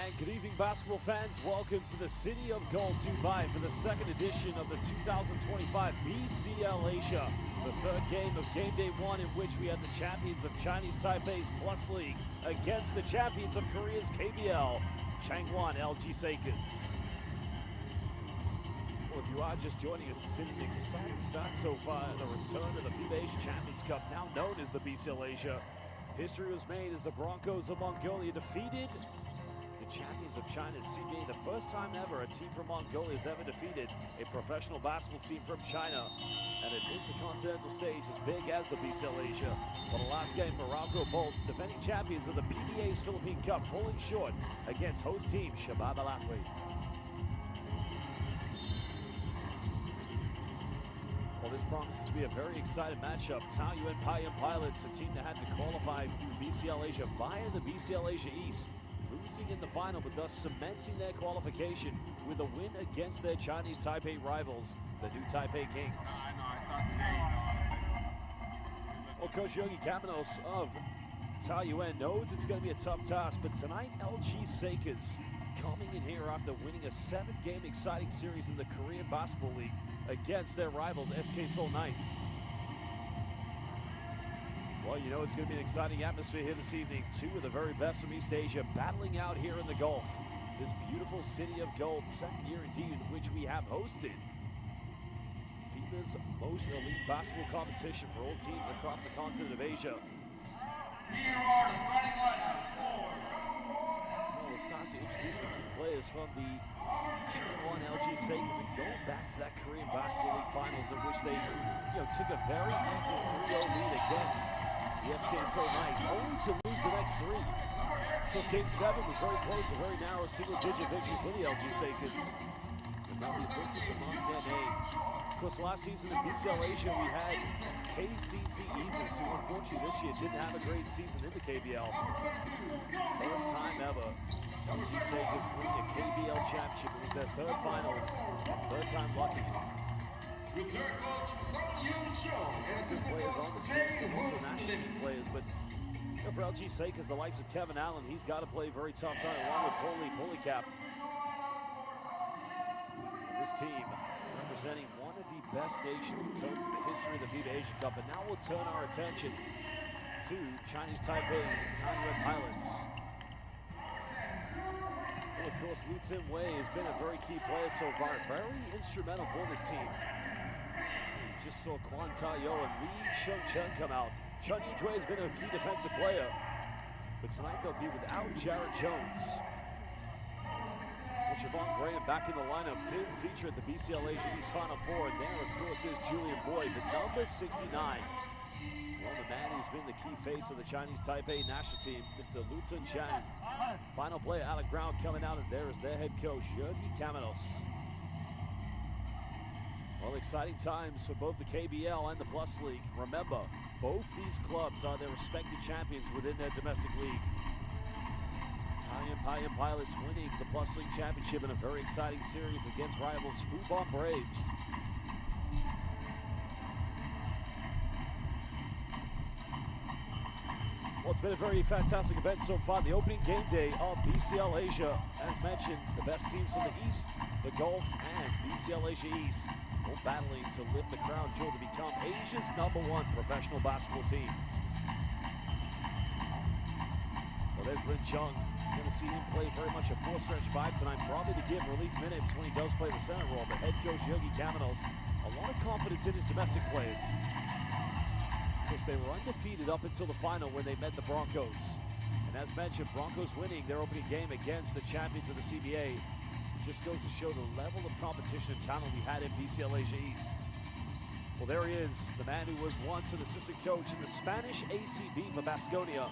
And good evening, basketball fans. Welcome to the City of Gold, Dubai for the second edition of the 2025 BCL Asia, the third game of game day one, in which we had the champions of Chinese Taipei's Plus League against the champions of Korea's KBL, Changwon LG Sakers. Well, if you are just joining us, it's been an exciting start so far. The return of the FIBA Asia Champions Cup, now known as the BCL Asia. History was made as the Broncos of Mongolia defeated the champions of China's CBA. The first time ever a team from Mongolia has ever defeated a professional basketball team from China at an intercontinental stage as big as the BCL Asia. For the last game, Morocco Bolts, defending champions of the PBA's Philippine Cup, falling short against host team Shabab Al-Ahli. Well, this promises to be a very exciting matchup. Taoyuan Pauian pilots, a team that had to qualify through BCL Asia via the BCL Asia East, losing in the final, but thus cementing their qualification with a win against their Chinese Taipei rivals, the new Taipei Kings. Well, Coach Yogi Kamenos of Taoyuan knows it's going to be a tough task, but tonight LG Sakers coming in here after winning a 7-game exciting series in the Korean Basketball League against their rivals, SK Seoul Knights. Well, you know it's going to be an exciting atmosphere here this evening. Two of the very best from East Asia battling out here in the Gulf. This beautiful City of Gold, the second year indeed in which we have hosted FIBA's most elite basketball competition for all teams across the continent of Asia. We'll start to introduce the key players from the Changwon LG Sakers, and going back to that Korean Basketball League Finals in which they took a very easy 3-0 lead against the SK Seoul Knights, only to lose the next three. Of course, Game 7 was very close, a very narrow single-digit victory for the LG Sakers. And now the victors among their name. Of course, last season in BCL Asia, we had KCC Isis, who unfortunately this year didn't have a great season in the KBL. First time ever, LG Sakers winning a KBL championship. It was their third finals, third time lucky. With their coach, and assistant players coach, on the team, and also national team players, but for LG Sakers, the likes of Kevin Allen, he's got to play very tough time along with Polycap. This team representing one of the best nations in terms of the history of the FIBA Asia Cup, and now we'll turn our attention to Chinese Taipei's Taoyuan pilots. Well, of course, Liu Wei has been a very key player so far, very instrumental for this team. We just saw Kwan Ta-yo and Lee Chung-chen come out. Chun Yu-jue has been a key defensive player, but tonight they'll be without Jared Jones. Well, Siobhan Graham back in the lineup, did feature at the BCL Asia East Final Four, and there, of course, is Julian Boyd, the number 69. Well, the man who's been the key face of the Chinese Taipei national team, Mr. Liu Chang. Final player, Alec Brown, coming out, and there is their head coach, Yogi Kamenos. Well, exciting times for both the KBL and the Plus League. Remember, both these clubs are their respective champions within their domestic league. Taoyuan Pauian pilots winning the Plus League championship in a very exciting series against rivals Fubon Braves. Well, it's been a very fantastic event so far. The opening game day of BCL Asia, as mentioned, the best teams from the East, the Gulf, and BCL Asia East, all battling to lift the crown jewel to become Asia's #1 professional basketball team. Well, there's Lin Chung. Going to see him play very much a 4-stretch 5 tonight, probably to give relief minutes when he does play the center role. But head coach Yogi Kamenos, a lot of confidence in his domestic players. Of course, they were undefeated up until the final when they met the Broncos. And as mentioned, Broncos winning their opening game against the champions of the CBA. Just goes to show the level of competition and talent we had in BCL Asia East. Well, there he is, the man who was once an assistant coach in the Spanish ACB for Baskonia.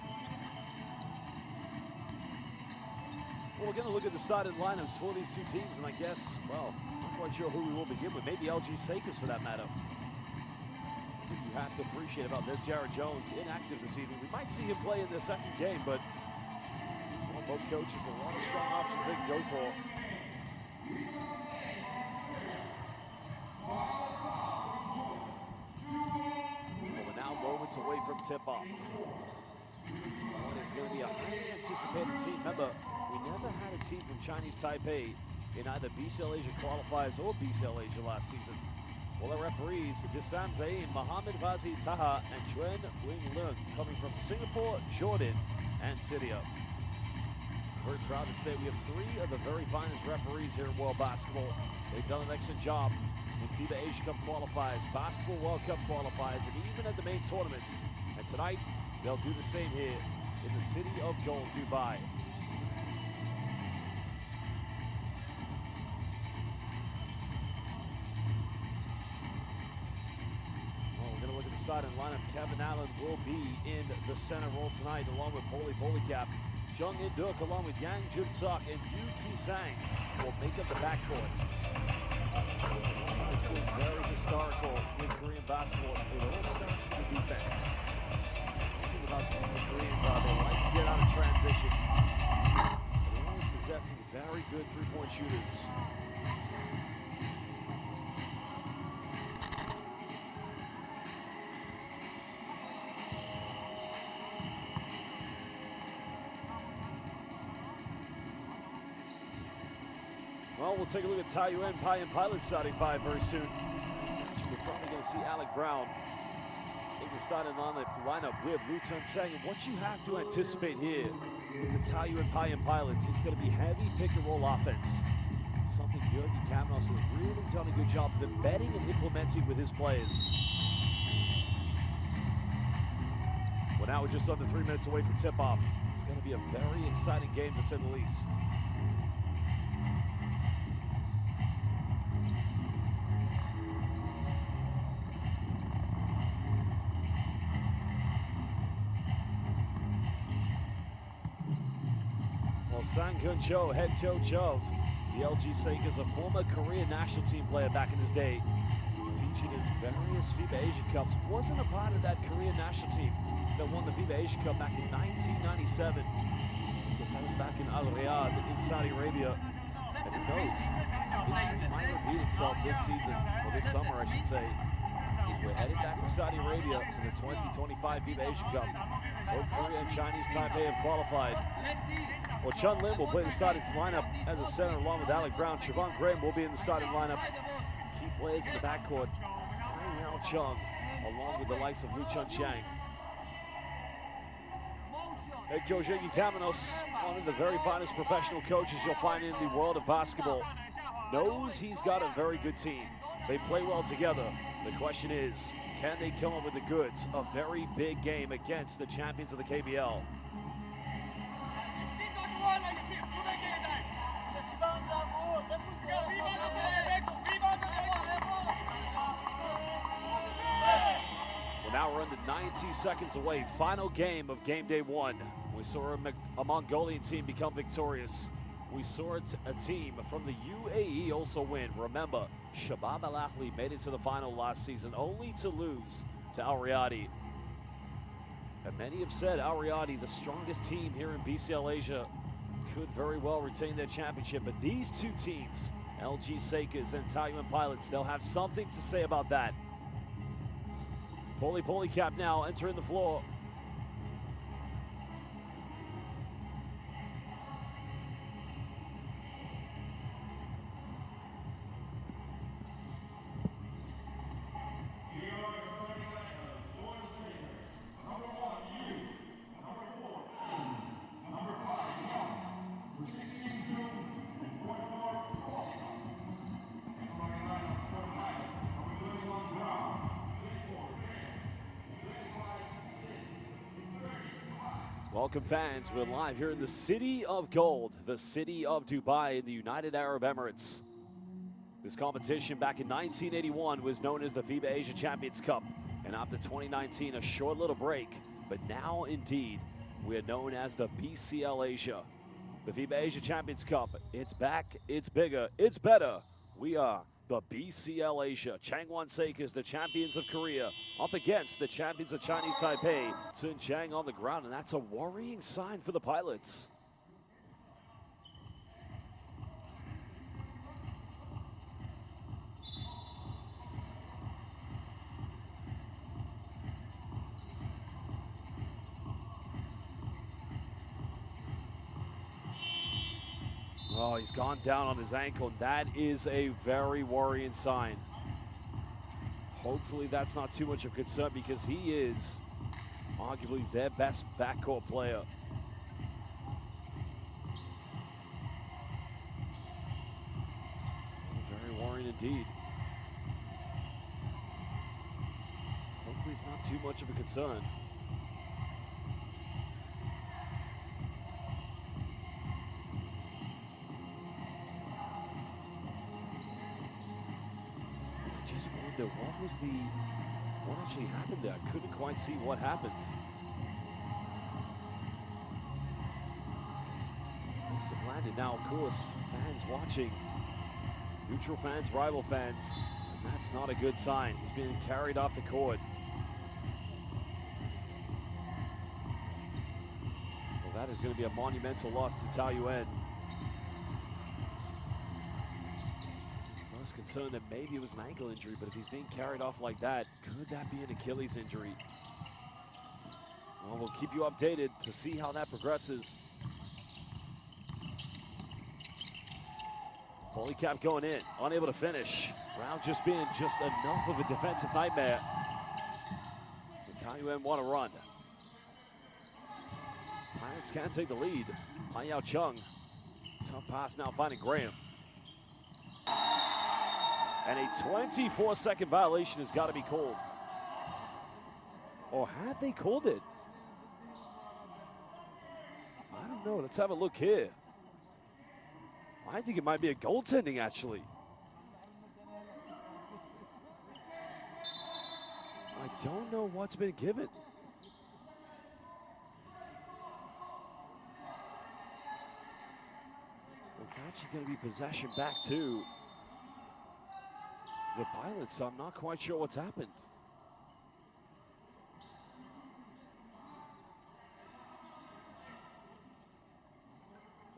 Well, we're going to look at the starting lineups for these two teams, and I guess, well, I'm not quite sure who we will begin with. Maybe LG Sakers for that matter. You have to appreciate about this, Jared Jones, inactive this evening. We might see him play in their second game, but well, both coaches, a lot of strong options they can go for. Well, we're now moments away from tip-off. Well, it's going to be a highly anticipated team. Remember, We never had a team from Chinese Taipei in either BCL Asia qualifiers or BCL Asia last season. Well, the referees, Bissam Zain, Mohammed Ghazi Taha, and Chuen Wing Lung, coming from Singapore, Jordan, and Syria. Very proud to say we have 3 of the very finest referees here in world basketball. They've done an excellent job in FIBA Asia Cup qualifiers, Basketball World Cup qualifiers, and even at the main tournaments. And tonight, they'll do the same here in the City of Gold, Dubai. Well, we're going to look at the starting lineup. Kevin Allen will be in the center role tonight, along with Pauian, Jung In-duk, along with Yang Jun-suk and Yu Ki-sang will make up the backcourt. It's been very historical with Korean basketball. It all starts with the defense. Thinking about the Koreans, they like to get out of transition. They're always possessing very good three-point shooters. Well, we'll take a look at Taoyuan Pauian Pilots starting 5 very soon. We're probably going to see Alec Brown in the starting lineup with Liu Chun-sang. And what you have to anticipate here with the Taoyuan Pauian Pilots, it's going to be heavy pick-and-roll offense. Something Jürgen Kamenos has really done a good job of embedding and implementing with his players. Well, now we're just under 3 minutes away from tip-off. It's going to be a very exciting game, to say the least. Sang Kyun Cho, head coach of the LG Sakers, a former Korean national team player back in his day, featured in various FIBA Asia Cups, wasn't a part of that Korean national team that won the FIBA Asia Cup back in 1997, because that was back in Al Riyadh in Saudi Arabia. And who knows, history might repeat itself this season, or this summer I should say, as we're headed back to Saudi Arabia for the 2025 FIBA Asia Cup. Both Korea and Chinese Taipei have qualified. Well, Chun Lim will play the starting lineup as a center along with Alec Brown. Siobhan Graham will be in the starting lineup. Key players in the backcourt, Yao Chung, along with the likes of Liu Chun-chang. Head coach Jürgen Kamenos, one of the very finest professional coaches you'll find in the world of basketball, knows he's got a very good team. They play well together. The question is, can they come up with the goods? A very big game against the champions of the KBL. Well, now we're under 90 seconds away. Final game of game day 1. We saw a Mongolian team become victorious. We saw a team from the UAE also win. Remember, Shabab Al Ahly made it to the final last season, only to lose to Al Riyadi. And many have said Al Riyadi, the strongest team here in BCL Asia, could very well retain their championship. But these two teams, LG Sakers and Taoyuan Pilots, they'll have something to say about that. Pauian now entering the floor. Welcome fans, we're live here in the City of Gold, the City of Dubai in the United Arab Emirates. This competition back in 1981 was known as the FIBA Asia Champions Cup, and after 2019 a short little break, but now indeed we're known as the BCL Asia. The FIBA Asia Champions Cup, it's back, it's bigger, it's better. We are the BCL Asia. Changwon Sakers, the champions of Korea, up against the champions of Chinese Taipei. Sun Chang on the ground, and that's a worrying sign for the Pilots. Oh, he's gone down on his ankle. That is a very worrying sign. Hopefully that's not too much of a concern because he is arguably their best backcourt player. Very worrying indeed. Hopefully it's not too much of a concern. Just wonder what actually happened there. I couldn't quite see what happened. Must have landed. Now, of course, fans watching, neutral fans, rival fans, and that's not a good sign. He's being carried off the court. Well, that is going to be a monumental loss to Taoyuan. Concerned that maybe it was an ankle injury, but if he's being carried off like that, could that be an Achilles injury? Well, we'll keep you updated to see how that progresses. Polycap going in, unable to finish. Round just being just enough of a defensive nightmare. Does Taoyuan want to run? Pirates can take the lead. Yao Chung. Tough pass now finding Graham. And a 24-second violation has got to be called. Or have they called it? I don't know. Let's have a look here. I think it might be a goaltending, actually. I don't know what's been given. It's actually going to be possession back to the Pilots, so I'm not quite sure what's happened.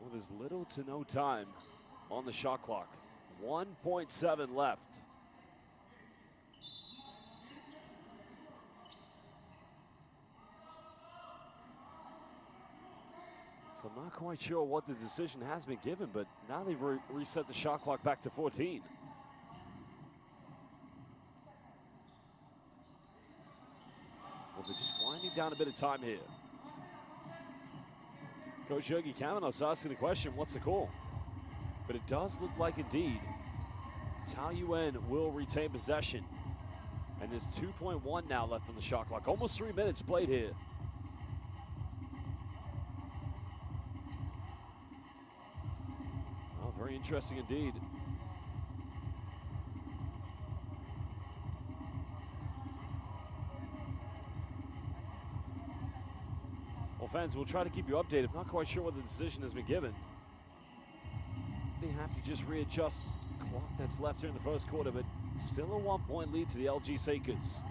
Well, there's little to no time on the shot clock. 1.7 left. So I'm not quite sure what the decision has been given, but now they've reset the shot clock back to 14. They're just winding down a bit of time here. Coach Yogi Kamenov's asking the question, what's the call? But it does look like indeed Taoyuan will retain possession. And there's 2.1 now left on the shot clock. Almost 3 minutes played here. Oh, very interesting indeed. Well, fans, we'll try to keep you updated. I'm not quite sure what the decision has been given. They have to just readjust the clock that's left here in the first quarter, but still a 1-point lead to the LG Sakers.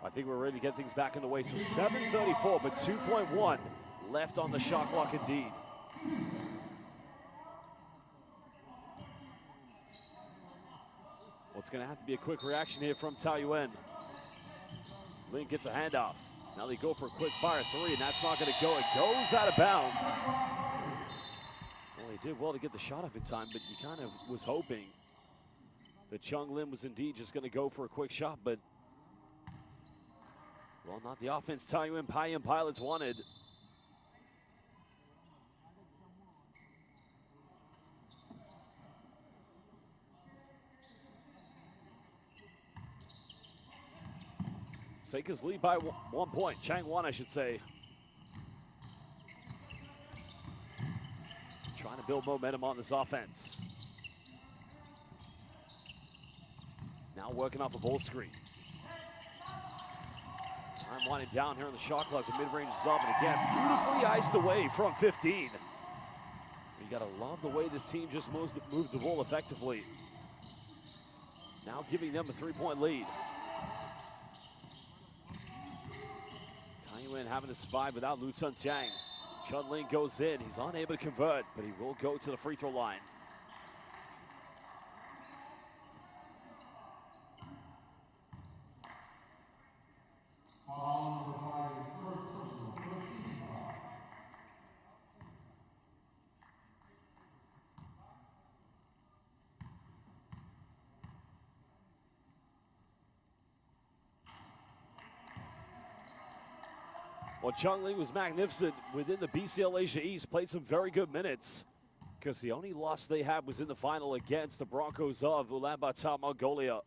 I think we're ready to get things back in the way. So 7:34, but 2.1 left on the shot clock indeed. Well, it's going to have to be a quick reaction here from Taoyuan. Link gets a handoff. Now they go for a quick fire three, and that's not going to go. It goes out of bounds. Well, they did well to get the shot off in time, but you kind of was hoping that Chung Lim was indeed just going to go for a quick shot, but well, not the offense Taoyuan Pauian Pilots wanted. Sakers lead by 1 point. Changwon, I should say. Trying to build momentum on this offense. Now working off a ball screen. Time winding down here on the shot clock. The mid-range is up, and again, beautifully iced away from 15. You gotta love the way this team just moves the ball effectively. now giving them a 3-point lead. Taoyuan having to survive without Lu Cheng. Chun-Ling goes in. He's unable to convert, but he will go to the free throw line. Well, Chun-Ling was magnificent within the BCL Asia East, played some very good minutes because the only loss they had was in the final against the Broncos of Ulaanbaatar, Mongolia.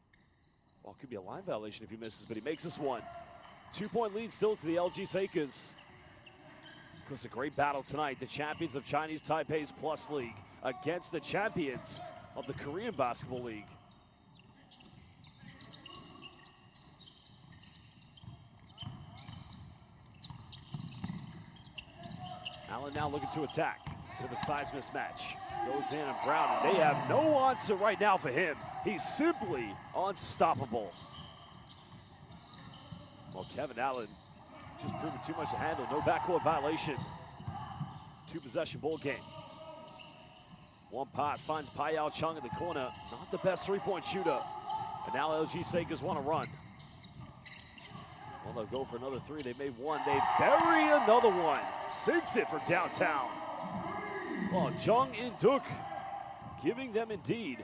Well, it could be a line violation if he misses, but he makes this one. 2-point lead still to the LG Sakers. Of course, a great battle tonight. The champions of Chinese Taipei's Plus League against the champions of the Korean Basketball League. Allen now looking to attack. Bit of a size mismatch. Goes in and Brown, and they have no answer right now for him. He's simply unstoppable. Well, Kevin Allen just proving too much to handle. No backcourt violation. 2-possession ball game. One pass finds Payao Chung in the corner. Not the best three-point shooter. And now LG Sakers want to run. Well, they'll go for another three. They made one. They bury another one. Sinks it for downtown. Well, Jung In-duk giving them indeed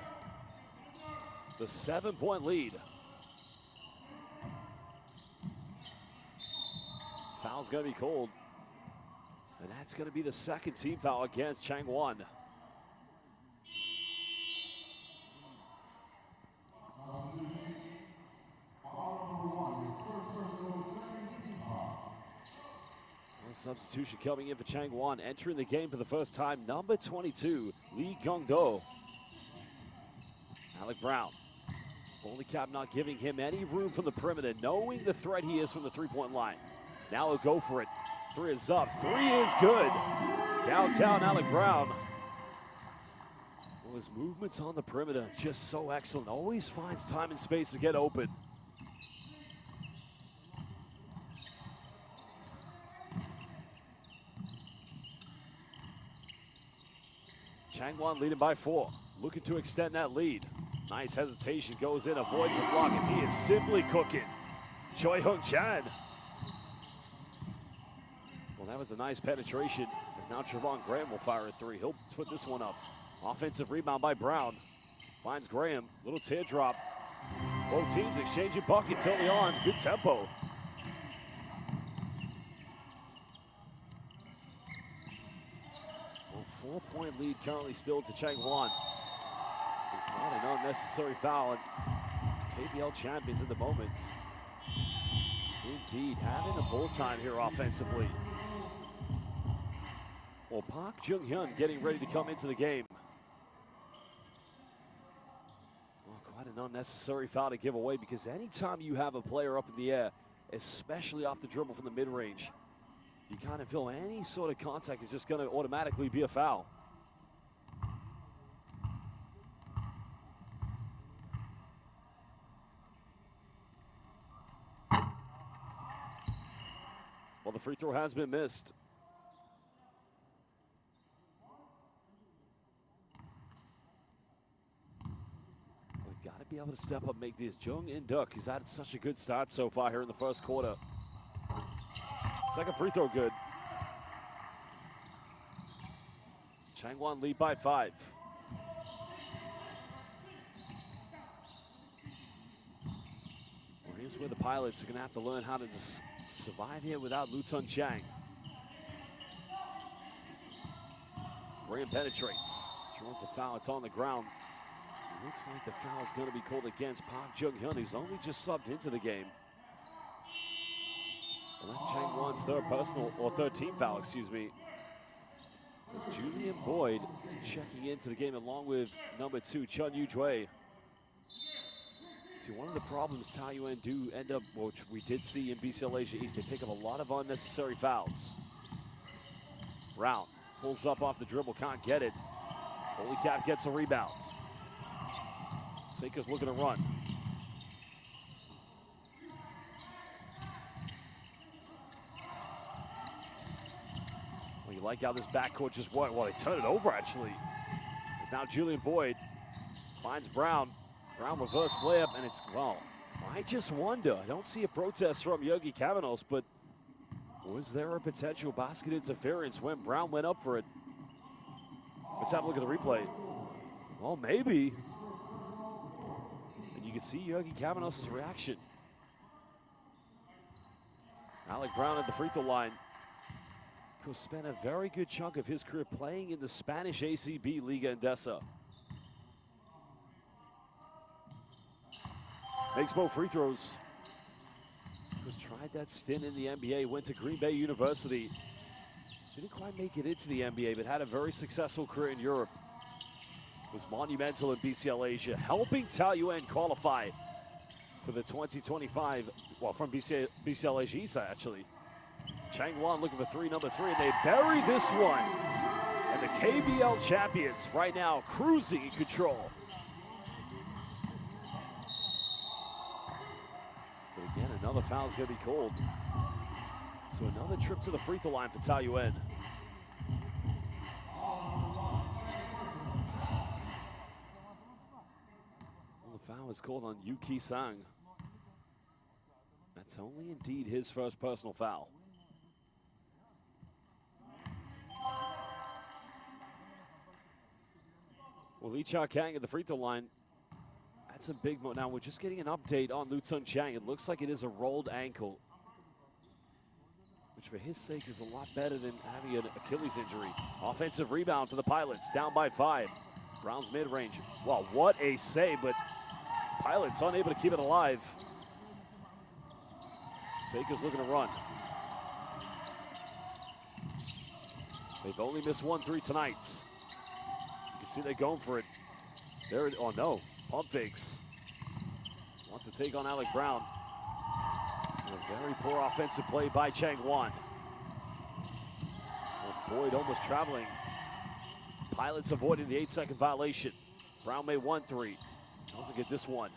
the 7-point lead. Foul's going to be called. And that's going to be the second team foul against Changwon. Substitution coming in for Changwon, entering the game for the first time, number 22, Lee Gong-do. Alec Brown, Pauian not giving him any room from the perimeter, knowing the threat he is from the three-point line. Now he'll go for it. Three is up, three is good. Downtown Alec Brown. Well, his movements on the perimeter, just so excellent. Always finds time and space to get open. Changwon leading by 4, looking to extend that lead. Nice hesitation, goes in, avoids the block, and he is simply cooking. Choi Hung Chan. Well, that was a nice penetration, as now Trevon Graham will fire a three. He'll put this one up. Offensive rebound by Brown. Finds Graham, little teardrop. Both teams exchanging buckets early on, good tempo. Well, 4-point lead currently still to Changwon. Not an unnecessary foul, and KBL champions at the moment. Indeed, having a ball time here offensively. Well, Park Jung-hyun getting ready to come into the game. Well, quite an unnecessary foul to give away, because anytime you have a player up in the air, especially off the dribble from the mid-range, you kind of feel any sort of contact is just going to automatically be a foul. Well, the free throw has been missed. We've got to be able to step up, make this. Jung In-duk, he's had such a good start so far here in the first quarter. Second free throw good. Changwon lead by 5. Well, here's where the Pilots are going to have to learn how to survive here without Lu Cheng. Graham penetrates, draws a foul, it's on the ground. It looks like the foul is going to be called against Park Jung-hyun. He's only just subbed into the game. Well, that's Changwon's third personal, or third team foul, excuse me. As Julian Boyd checking into the game along with number 2, Chun Yu-jue. See, one of the problems Taoyuan do end up, which we did see in BCL Asia East, they pick up a lot of unnecessary fouls. Brown pulls up off the dribble, can't get it. Pauian gets a rebound. Sakers looking to run. You like how this backcourt just worked? Well, they turn it over, actually. It's now Julian Boyd finds Brown. Brown reverse layup, and it's, well, I just wonder. I don't see a protest from Yogi Cavanos, but was there a potential basket interference when Brown went up for it? Let's have a look at the replay. Well, maybe. And you can see Yogi Cavanos' reaction. Alec Brown at the free throw line. Who spent a very good chunk of his career playing in the Spanish ACB Liga Endesa. Makes both free throws. Who's tried that stint in the NBA, went to Green Bay University. Didn't quite make it into the NBA, but had a very successful career in Europe. Was monumental in BCL Asia, helping Taoyuan qualify for the 2025, well, from BCL Asia East, actually. Changwon looking for three, number 3, and they bury this one. And the KBL champions right now cruising in control. But again, another foul is going to be called. So another trip to the free throw line for Taoyuan. Well, the foul is called on Yu Ki-sang. That's only indeed his first personal foul. Well, Lee Cha Kang at the free throw line. That's a big moment. Now we're just getting an update on Lu Tsung Chang. It looks like it is a rolled ankle, which for his sake is a lot better than having an Achilles injury. Offensive rebound for the Pilots, down by 5. Brown's mid-range. Wow, what a save, but Pilots unable to keep it alive. Seika's looking to run. They've only missed 1 3 tonight. You can see they're going for it. There, oh no, pump fakes. Wants to take on Alec Brown. And a very poor offensive play by Changwon. Well, Boyd almost traveling. Pilots avoiding the 8-second violation. Brown made 1 3. Doesn't get this one.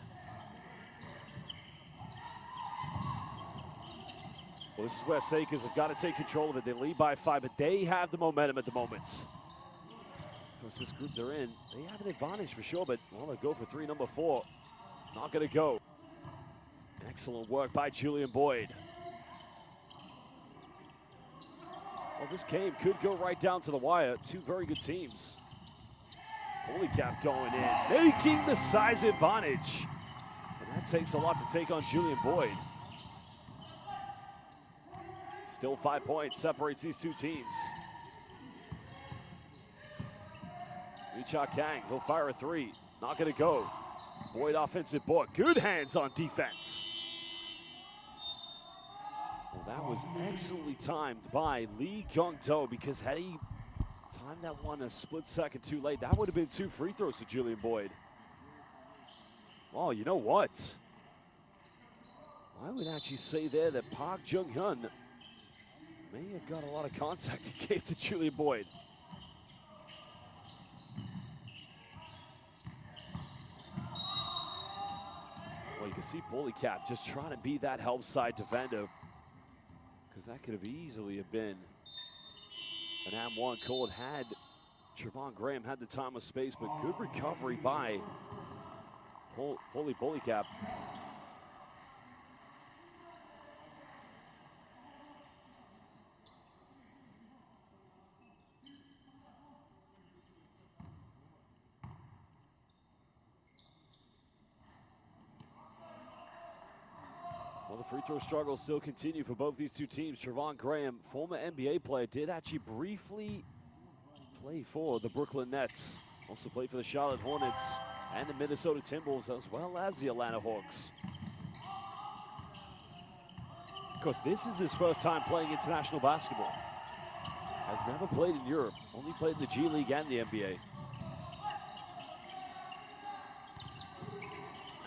Well, this is where Seikers have got to take control of it. They lead by 5, but they have the momentum at the moment. Of course, this group they're in, they have an advantage for sure, but want to go for 3, number 4. Not going to go. Excellent work by Julian Boyd. Well, this game could go right down to the wire. 2 very good teams. Pauian going in, making the size advantage. And that takes a lot to take on Julian Boyd. Still 5 points separates these 2 teams. Lee Cha Kang, he'll fire a 3. Not gonna go. Boyd offensive board. Good hands on defense. Well, that was excellently timed by Lee Kyung-do, because had he timed that one a split second too late, that would have been 2 free throws to Julian Boyd. Well, you know what? I would actually say there that Park Jung-hyun may have got a lot of contact he gave to Julian Boyd. Well, you can see Pauian just trying to be that help side defender, because that could have easily have been an M1 called had Trevon Graham had the time of space, but good recovery by Pauian. Well, the free throw struggles still continue for both these 2 teams. Trevon Graham, former NBA player, did actually briefly play for the Brooklyn Nets. Also played for the Charlotte Hornets and the Minnesota Timberwolves, as well as the Atlanta Hawks. Of course, this is his first time playing international basketball. Has never played in Europe, only played in the G League and the NBA.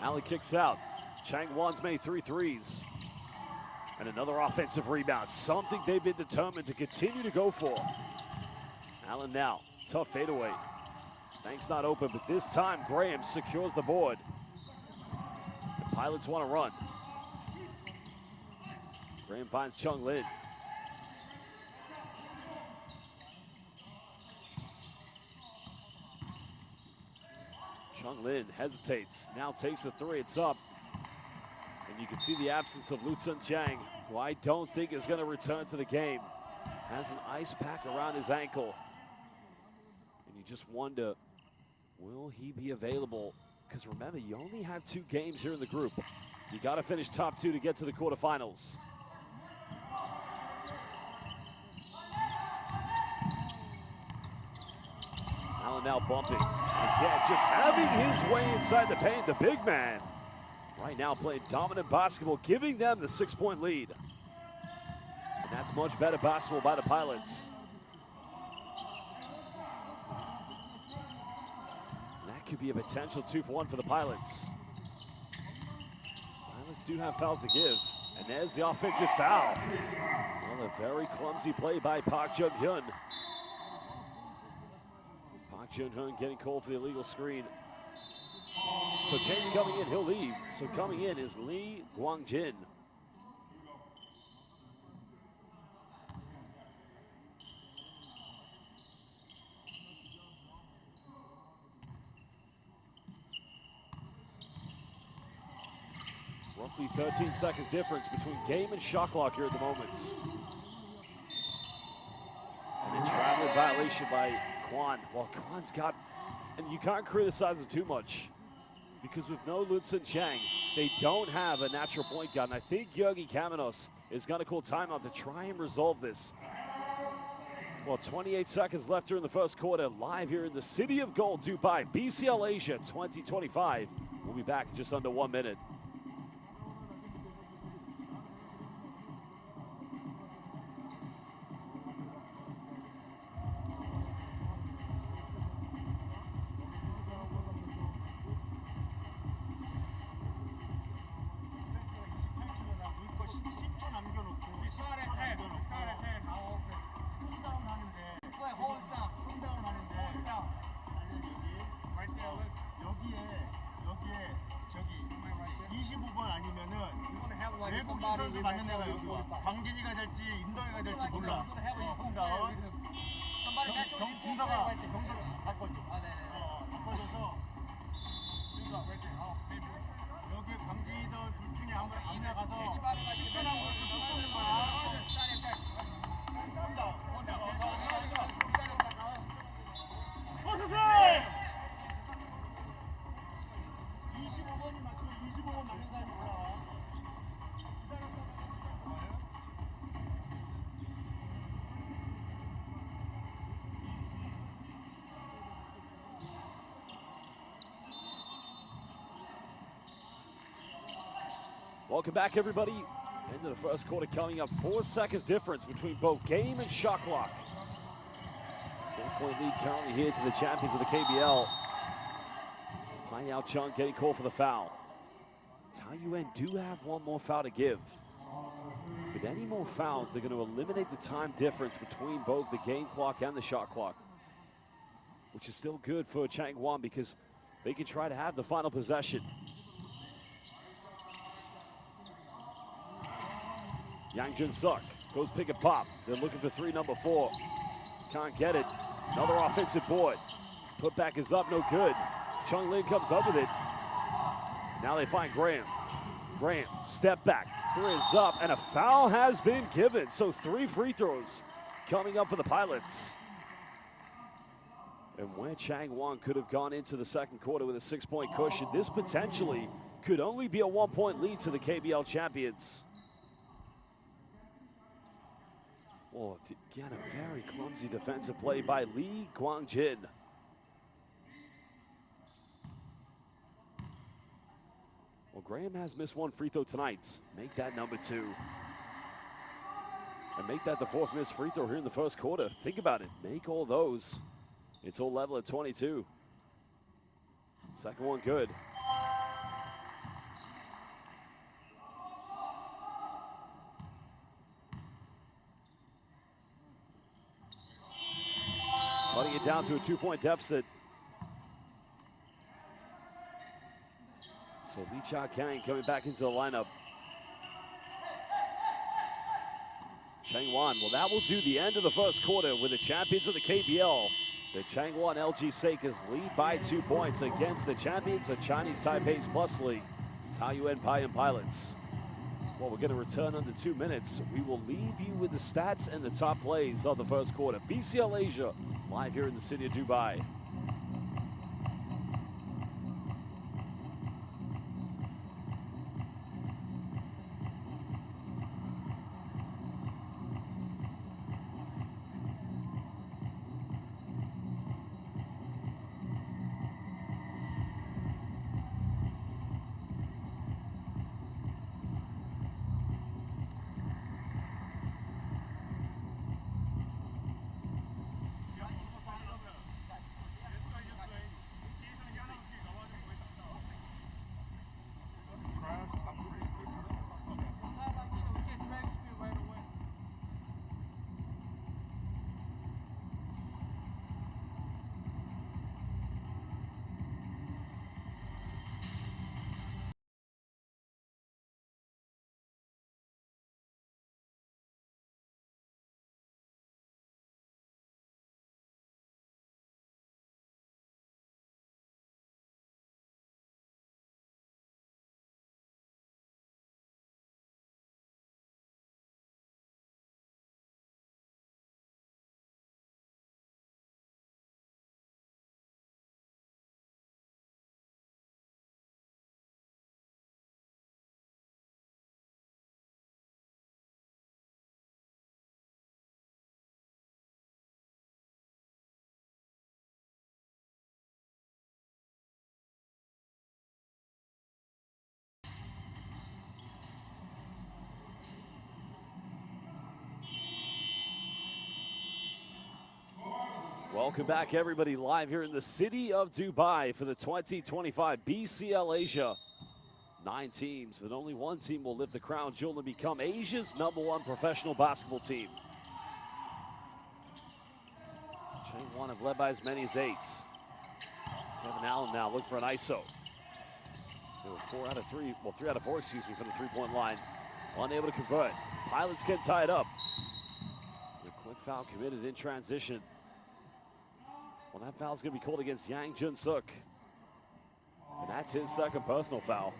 Allen kicks out. Changwon's made 3 threes. And another offensive rebound. Something they've been determined to continue to go for. Allen now, tough fadeaway. Banks not open, but this time Graham secures the board. The Pilots want to run. Graham finds Chung Lin. Changwon hesitates, now takes the three, it's up. And you can see the absence of Lutsen Chang, who I don't think is going to return to the game. Has an ice pack around his ankle. And you just wonder, will he be available? Because remember, you only have 2 games here in the group. You got to finish top 2 to get to the quarterfinals. Allen now bumping. And again, just having his way inside the paint, the big man. Right now playing dominant basketball, giving them the 6-point lead. And that's much better basketball by the Pilots. And that could be a potential 2-for-1 for the Pilots. Pilots do have fouls to give. And there's the offensive foul. Well, a very clumsy play by Park Jung-hyun. Park Jung-hyun getting called for the illegal screen. So change coming in, he'll leave. So coming in is Lee Guangjin. Roughly 13 seconds difference between game and shot clock here at the moment. And a traveling violation by Kwon. Well, Kwon's got, and you can't criticize it too much, because with no Lutsen Chang, they don't have a natural point guard. And I think Georgi Kamenos is going to call timeout to try and resolve this. Well, 28 seconds left here in the first quarter, live here in the City of Gold, Dubai, BCL Asia 2025. We'll be back in just under 1 minute. 외국인 선수 맞는 애가 여기 와. 광진이가 될지 인덕이가 될지 몰라. 준서가 경서를 바꿔줘. 바꿔줘서 여기 광진이든 둘 중에 아무나 가서 10초 남고 쓸 수 있는 거야. Welcome back, everybody. End of the first quarter coming up. 4 seconds difference between both game and shot clock. 4-point lead currently here to the champions of the KBL. It's Paiyao Chung getting called for the foul. Taoyuan do have one more foul to give. With any more fouls, they're going to eliminate the time difference between both the game clock and the shot clock, which is still good for Changwon because they can try to have the final possession. Yang Jun-suk goes pick and pop. They're looking for 3, number 4. Can't get it. Another offensive board. Put back is up, no good. Chung Lin comes up with it. Now they find Graham. Graham, step back. 3 is up, and a foul has been given. So 3 free throws coming up for the Pilots. And where Changwon could have gone into the second quarter with a 6-point cushion, this potentially could only be a 1-point lead to the KBL champions. Oh, again, a very clumsy defensive play by Lee Guangjin. Well, Graham has missed 1 free throw tonight. Make that number 2. And make that the 4th missed free throw here in the first quarter. Think about it. Make all those. It's all level at 22. Second one good. Cutting it down to a 2-point deficit. So Lee Cha-kang coming back into the lineup. Changwon, well, that will do the end of the first quarter with the champions of the KBL The Changwon LG Seikers lead by 2 points against the champions of Chinese Taipei's Plus League, Taoyuan Pauian Pilots. Well, we're going to return under 2 minutes. We will leave you with the stats and the top plays of the first quarter. BCL Asia, live here in the city of Dubai. Welcome back, everybody, live here in the city of Dubai for the 2025 BCL Asia. 9 teams, but only 1 team will lift the crown jewel and become Asia's #1 professional basketball team. Changwon have led by as many as 8. Kevin Allen now look for an ISO. They were 3 out of 4, excuse me, from the 3-point line. Unable to convert. Pilots get tied up. A quick foul committed in transition. Well, that foul's going to be called against Yang Jun-suk. And that's his 2nd personal foul.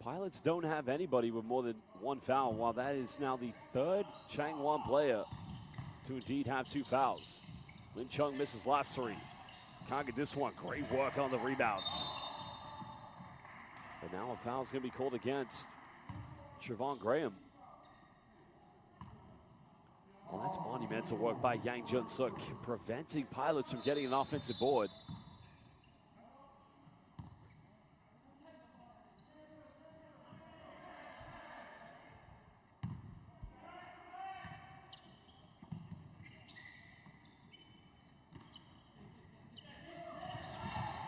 Pilots don't have anybody with more than 1 foul, while that is now the 3rd Changwon player to indeed have 2 fouls. Lin Chung misses last 3. Can't get this one. Great work on the rebounds. But now a foul's going to be called against Trevon Graham. Well, that's monumental work by Yang Jun-suk, preventing Pilots from getting an offensive board.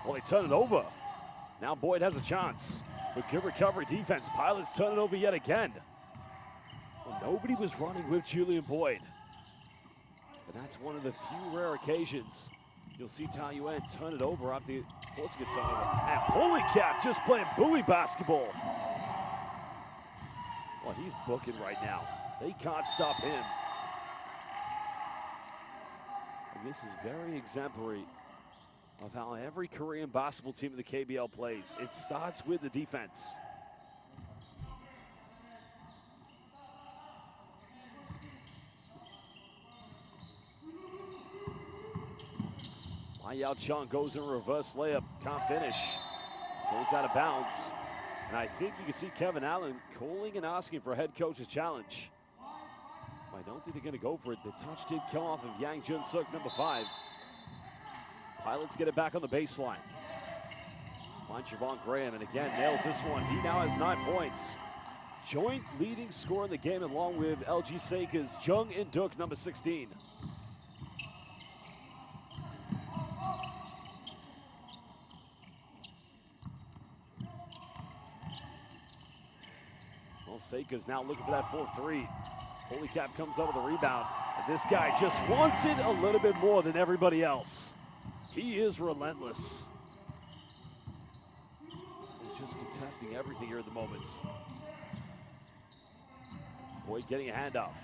Well, they turn it over. Now Boyd has a chance. With good recovery defense, Pilots turn it over yet again. Well, nobody was running with Julian Boyd. But that's one of the few rare occasions you'll see Taoyuan turn it over after forcing a turnover. And Pauian just playing bully basketball. Well, he's booking right now. They can't stop him. And this is very exemplary of how every Korean basketball team in the KBL plays. It starts with the defense. Yao Chung goes in a reverse layup, can't finish. Goes out of bounds. And I think you can see Kevin Allen calling and asking for a head coach's challenge. I don't think they're going to go for it. The touch did come off of Yang Jun-suk, number 5. Pilots get it back on the baseline. Find Trevon Graham, and again, nails this one. He now has 9 points. Joint leading scorer in the game, along with LG Seikers' Jung In-duk, number 16. Seikers now looking for that 4th 3. Cap comes up with a rebound. And this guy just wants it a little bit more than everybody else. He is relentless. He's just contesting everything here at the moment. Boyd getting a handoff.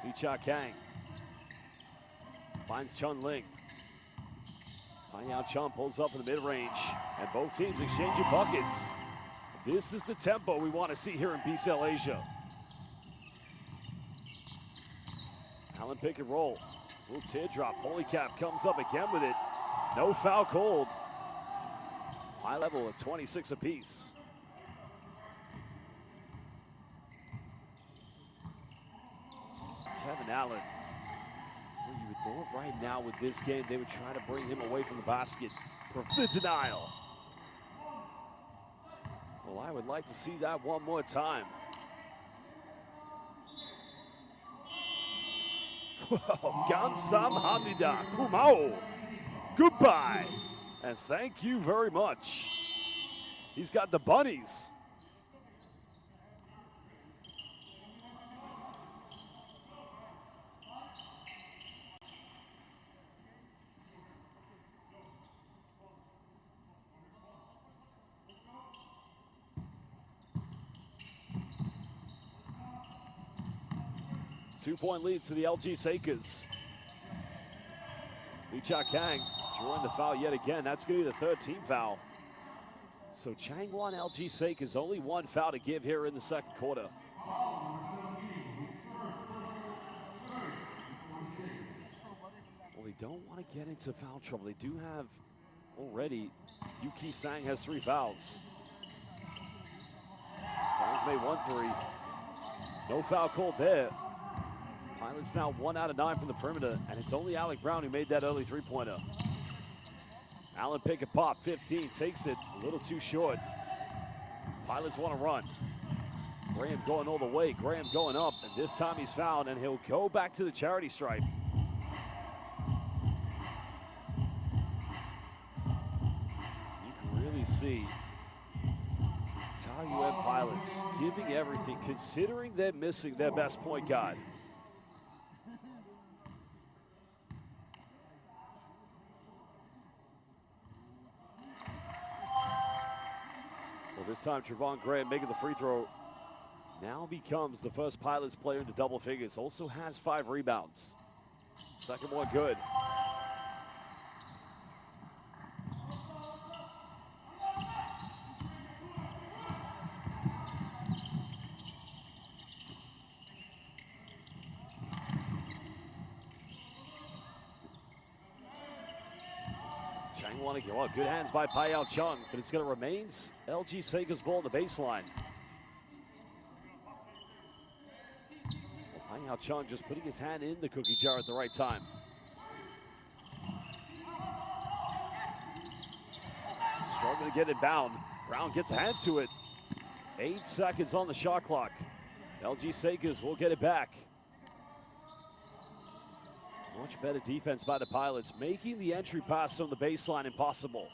Lee Cha Kang. finds Chun Ling. Pauian Chun pulls up in the mid-range, and both teams exchanging buckets. This is the tempo we want to see here in BCL Asia. Allen pick and roll. Little teardrop. Polycap comes up again with it. No foul called. High level at 26 apiece. Kevin Allen. Well, you would thought right now with this game they would try to bring him away from the basket. For the denial. Well, I would like to see that one more time. Well, Kamsahamnida Kumao. Goodbye. And thank you very much. He's got the bunnies. Two-point lead to the LG Sakers. Lee Cha Kang drawing the foul yet again. That's going to be the third team foul. So Changwon LG Sakers only one foul to give here in the second quarter. Well, they don't want to get into foul trouble. They do have already. Yuki Sang has 3 fouls. Browns made 1 3. No foul called there. Pilots now 1 out of 9 from the perimeter, and it's only Alec Brown who made that early three-pointer. Allen pick and pop, 15, takes it a little too short. Pilots want to run. Graham going all the way, Graham going up, and this time he's fouled, and he'll go back to the charity stripe. You can really see Taoyuan Pilots giving everything, considering they're missing their best point guard. Well, this time Trevon Graham making the free throw now becomes the first Pilots player into double figures. Also has 5 rebounds. Second one good. Want to go up. Good hands by Pauian Chung, but it's going to remain LG Sakers ball on the baseline. Well, Pauian Chung just putting his hand in the cookie jar at the right time. Struggling to get it bound. Brown gets a hand to it. 8 seconds on the shot clock. LG Sakers will get it back. Much better defense by the Pilots, making the entry pass from the baseline impossible.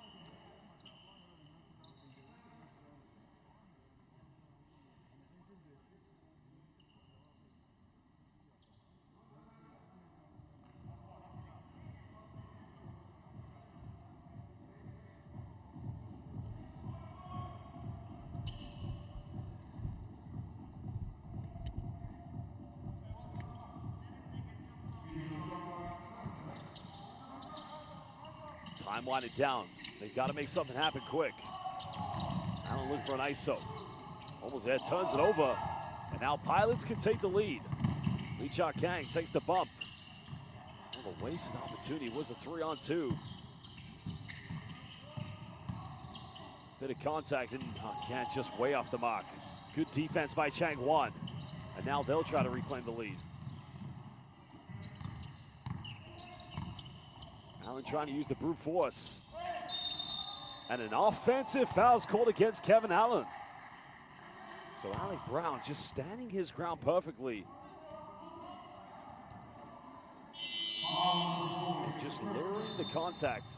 Time winding down. They've got to make something happen quick. Allen looking for an ISO. Almost there, turns it over. And now Pilots can take the lead. Lee Cha Kang takes the bump. Well, the wasted opportunity was a 3-on-2. Bit of contact and can't just way off the mark. Good defense by Changwon. And now they'll try to reclaim the lead. Allen trying to use the brute force. And an offensive foul's called against Kevin Allen. So Alec Brown just standing his ground perfectly. And just luring the contact.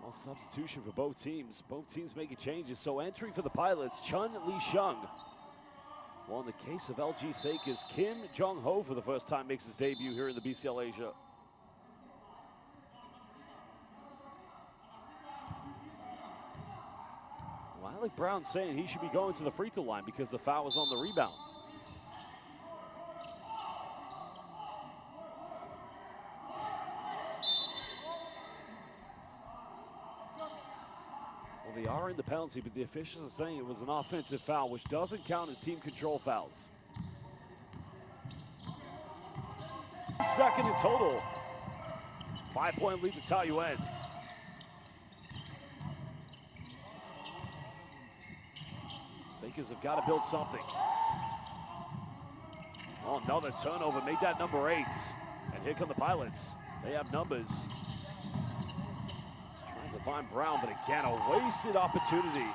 Well, substitution for both teams. Both teams making changes. So entry for the Pilots, Chun Li Sheng. Well, in the case of LG Sakers, Kim Jong-ho for the first time makes his debut here in the BCL Asia. Well, Alec Brown saying he should be going to the free throw line because the foul was on the rebound. Well, they are in the penalty, but the officials are saying it was an offensive foul, which doesn't count as team control fouls. Second in total. 5-point lead to Taoyuan. Sakers have got to build something. Oh, another turnover, made that number 8. And here come the Pilots. They have numbers. Tries to find Brown, but again, a wasted opportunity.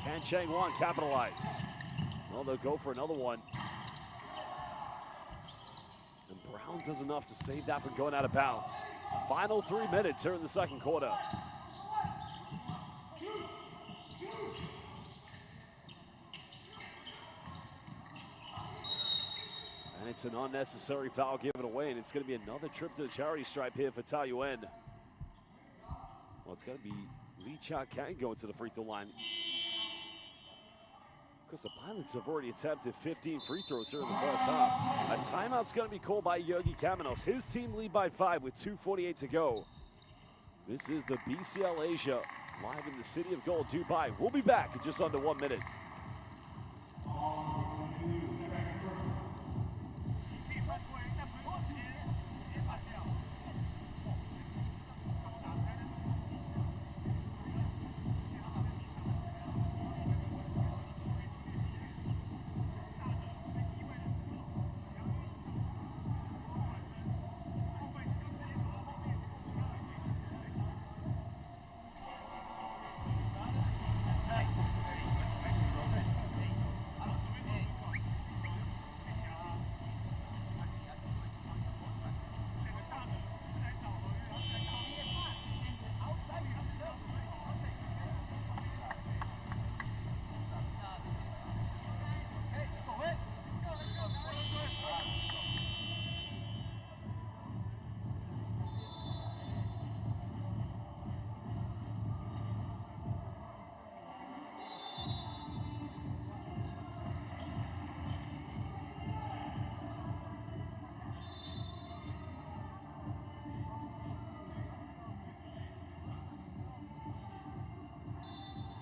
Can Changwon capitalize? Well, they'll go for another one. And Brown does enough to save that from going out of bounds. Final 3 minutes here in the second quarter. And it's an unnecessary foul given away, and it's going to be another trip to the charity stripe here for Taoyuan. Well, it's going to be Lee Cha-Kang going to the free throw line. Because the Pilots have already attempted 15 free throws here in the first half. A timeout's going to be called by Jurgi Kamenos. His team lead by 5 with 2:48 to go. This is the BCL Asia live in the city of gold, Dubai. We'll be back in just under 1 minute.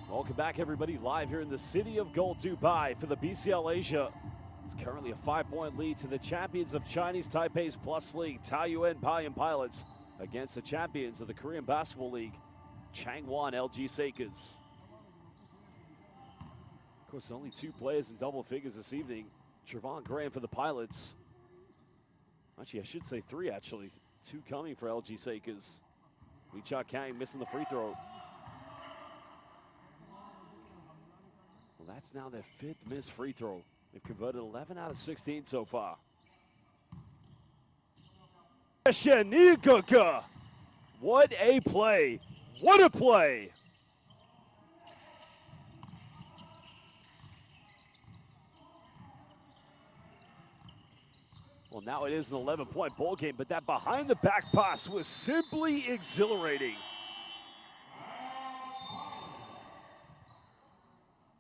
Welcome back, everybody, live here in the city of gold, Dubai, for the BCL Asia. It's currently a 5-point lead to the champions of Chinese Taipei's Plus League, Taoyuan Pauian Pilots, against the champions of the Korean Basketball League, Changwon LG Sakers. Of course, only 2 players in double figures this evening. Trevon Graham for the Pilots. Actually, I should say 3, actually. 2 coming for LG Sakers. Lee Cha-Kang missing the free throw. Well, that's now their 5th missed free throw. They've converted 11 out of 16 so far. What a play! What a play! Well, now it is an 11-point ball game, but that behind-the-back pass was simply exhilarating.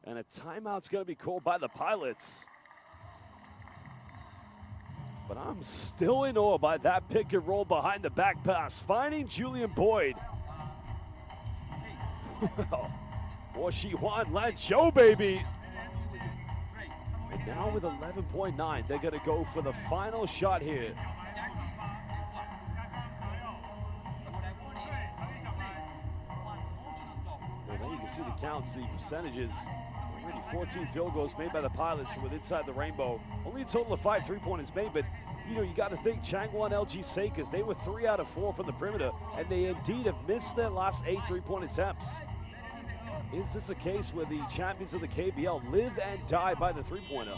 And a timeout's going to be called by the Pilots. But I'm still in awe by that pick and roll behind the back pass, finding Julian Boyd. Well, she won Lanzhou, baby. And now with 11.9, they're going to go for the final shot here. Well, there you can see the counts, the percentages. Already 14 field goals made by the Pilots from inside the rainbow. Only a total of 5 3-pointers made, but you know, you got to think Changwon LG Sakers, they were 3 out of 4 from the perimeter, and they indeed have missed their last 8 3-point attempts. Is this a case where the champions of the KBL live and die by the 3-pointer?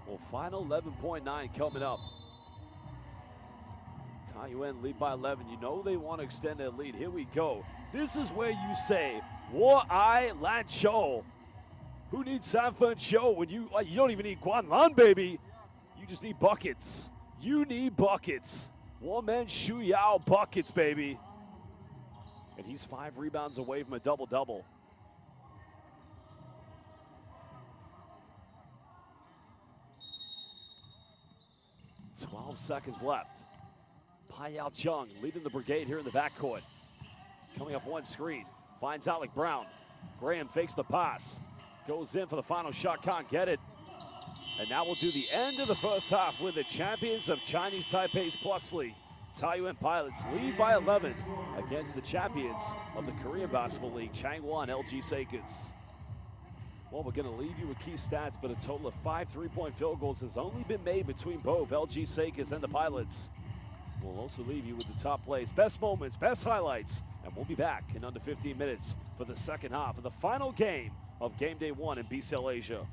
Well, final 11.9 coming up. Taoyuan lead by 11. You know they want to extend their lead. Here we go. This is where you say, Wo Ai Lanzhou. Who needs Sanfeng Cho when you don't even need Guanlan, baby? You just need buckets. You need buckets. One-man Shu Yao buckets, baby. And he's 5 rebounds away from a double-double. 12 seconds left. Paiyao Chung leading the brigade here in the backcourt. Coming off one screen, finds Alec Brown. Graham fakes the pass, goes in for the final shot, can't get it. And now we'll do the end of the first half with the champions of Chinese Taipei's Plus League. Taoyuan Pilots lead by 11 against the champions of the Korean Basketball League, Changwon LG Sakers. Well, we're going to leave you with key stats, but a total of 5 3-point field goals has only been made between both LG Sakers and the Pilots. We'll also leave you with the top plays, best moments, best highlights, and we'll be back in under 15 minutes for the second half of the final game of Game Day 1 in BCL Asia.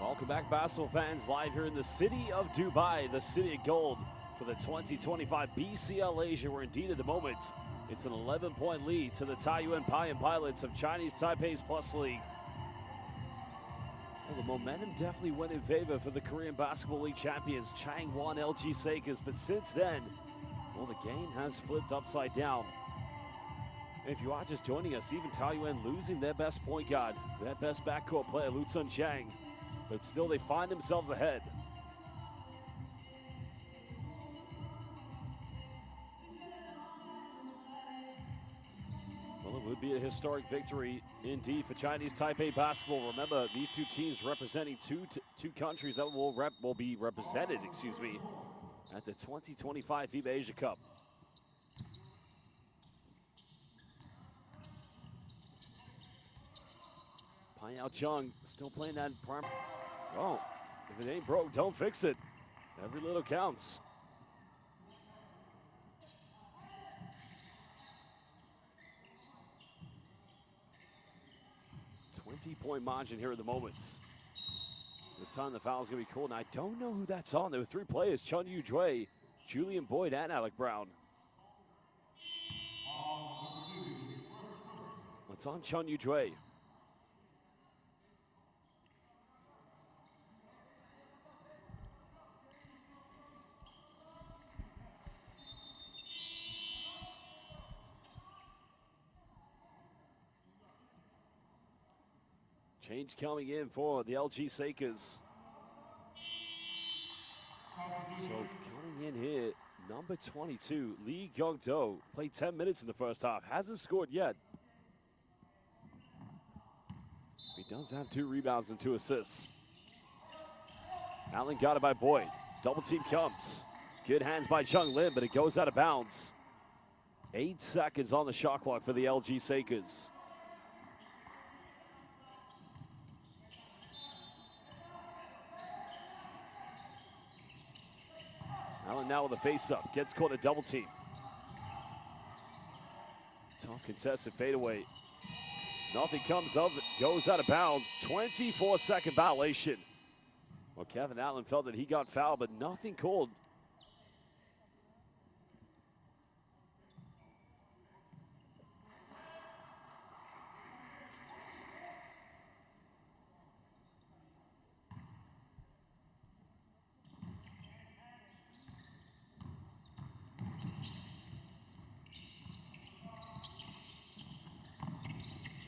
Welcome back, basketball fans, live here in the city of Dubai, the city of gold, for the 2025 BCL Asia, where indeed at the moment it's an 11-point lead to the Taoyuan Pauian pilots of Chinese Taipei's Plus League. Well, the momentum definitely went in favor for the Korean Basketball League champions, Changwon LG Sakers, but since then, well, the game has flipped upside down. And if you are just joining us, even Taoyuan losing their best point guard, their best backcourt player, Lu Chang, but still they find themselves ahead. Well, it would be a historic victory indeed for Chinese Taipei basketball. Remember, these two teams representing two countries that will be represented, at the 2025 FIBA Asia Cup. Payao Chung still playing that prime. Oh, if it ain't broke, don't fix it. Every little counts. $20-point margin here at the moment. This time the foul's gonna be called, and I don't know who that's on. There were three players: Chun Yu Jue, Julian Boyd, and Alec Brown. It's on Chun Yu Jue. Change coming in for the LG Sakers. So coming in here, number 22, Lee Gyeong-do, played 10 minutes in the first half, hasn't scored yet. He does have 2 rebounds and 2 assists. Allen got it by Boyd. Double team comes. Good hands by Chung Lin, but it goes out of bounds. 8 seconds on the shot clock for the LG Sakers. Allen now with a face-up, gets caught a double team. Tough contested fadeaway. Nothing comes of it, goes out of bounds. 24-second violation. Well, Kevin Allen felt that he got fouled, but nothing called.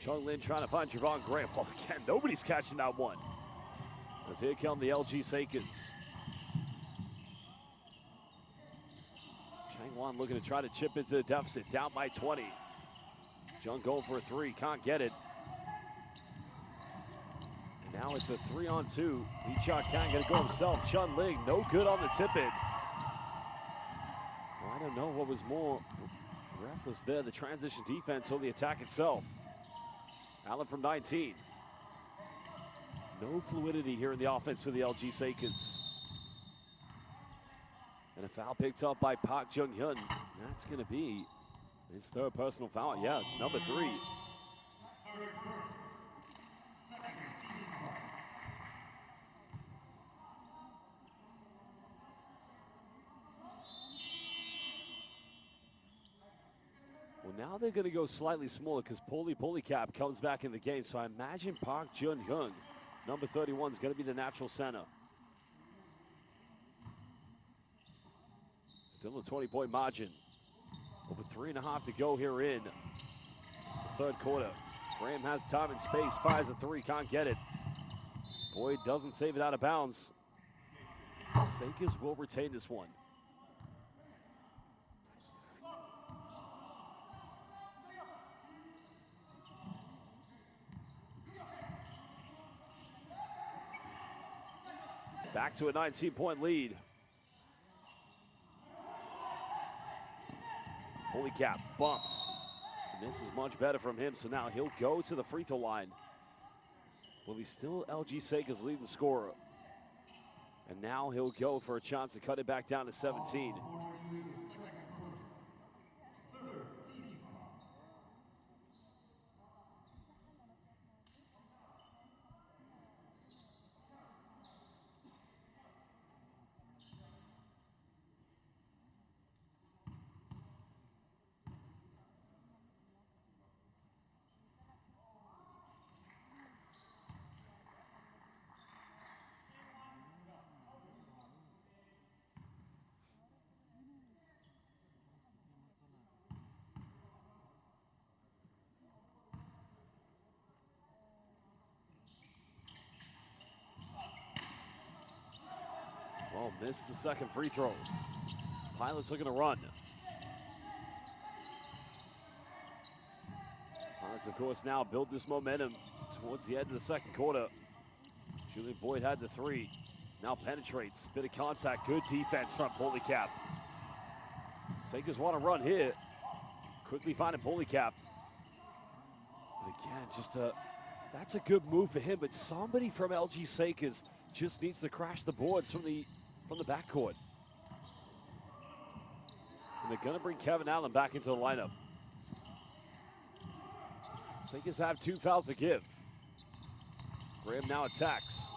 Chung Lin trying to find Javon Graham. Well, again, nobody's catching that one. As here come the LG Sakers. Changwon looking to try to chip into the deficit, down by 20. Chung going for a 3, can't get it. And Now it's a 3-on-2. Lee Cha-Kang gonna go himself. Chun Ling, no good on the tip-in. Well, I don't know what was more breathless there, the transition defense or the attack itself. Allen from 19. No fluidity here in the offense for the LG Sakers. And a foul picked up by Park Jung-hyun. That's gonna be his third personal foul. Yeah, number 3. Well, now they're going to go slightly smaller because Pauian comes back in the game. So I imagine Park Jung-hyun, number 31, is going to be the natural center. Still a 20-point margin. Over 3.5 to go here in the third quarter. Graham has time and space, fires a 3, can't get it. Boyd doesn't save it out of bounds. Sakers will retain this one. Back to a 19-point lead. Pauian bumps. And this is much better from him, so now he'll go to the free throw line. Well, he's still LG Sakers' leading scorer. And now he'll go for a chance to cut it back down to 17. Oh, missed the second free throw. Pilots looking to run. Pilots, of course, now build this momentum towards the end of the second quarter. Julian Boyd had the 3. Now penetrates. Bit of contact. Good defense from Pauian. Sakers want to run here. Quickly finding Pauian. But again, just that's a good move for him. But somebody from LG Sakers just needs to crash the boards from the backcourt. And they're going to bring Kevin Allen back into the lineup. Sakers have 2 fouls to give. Graham now attacks.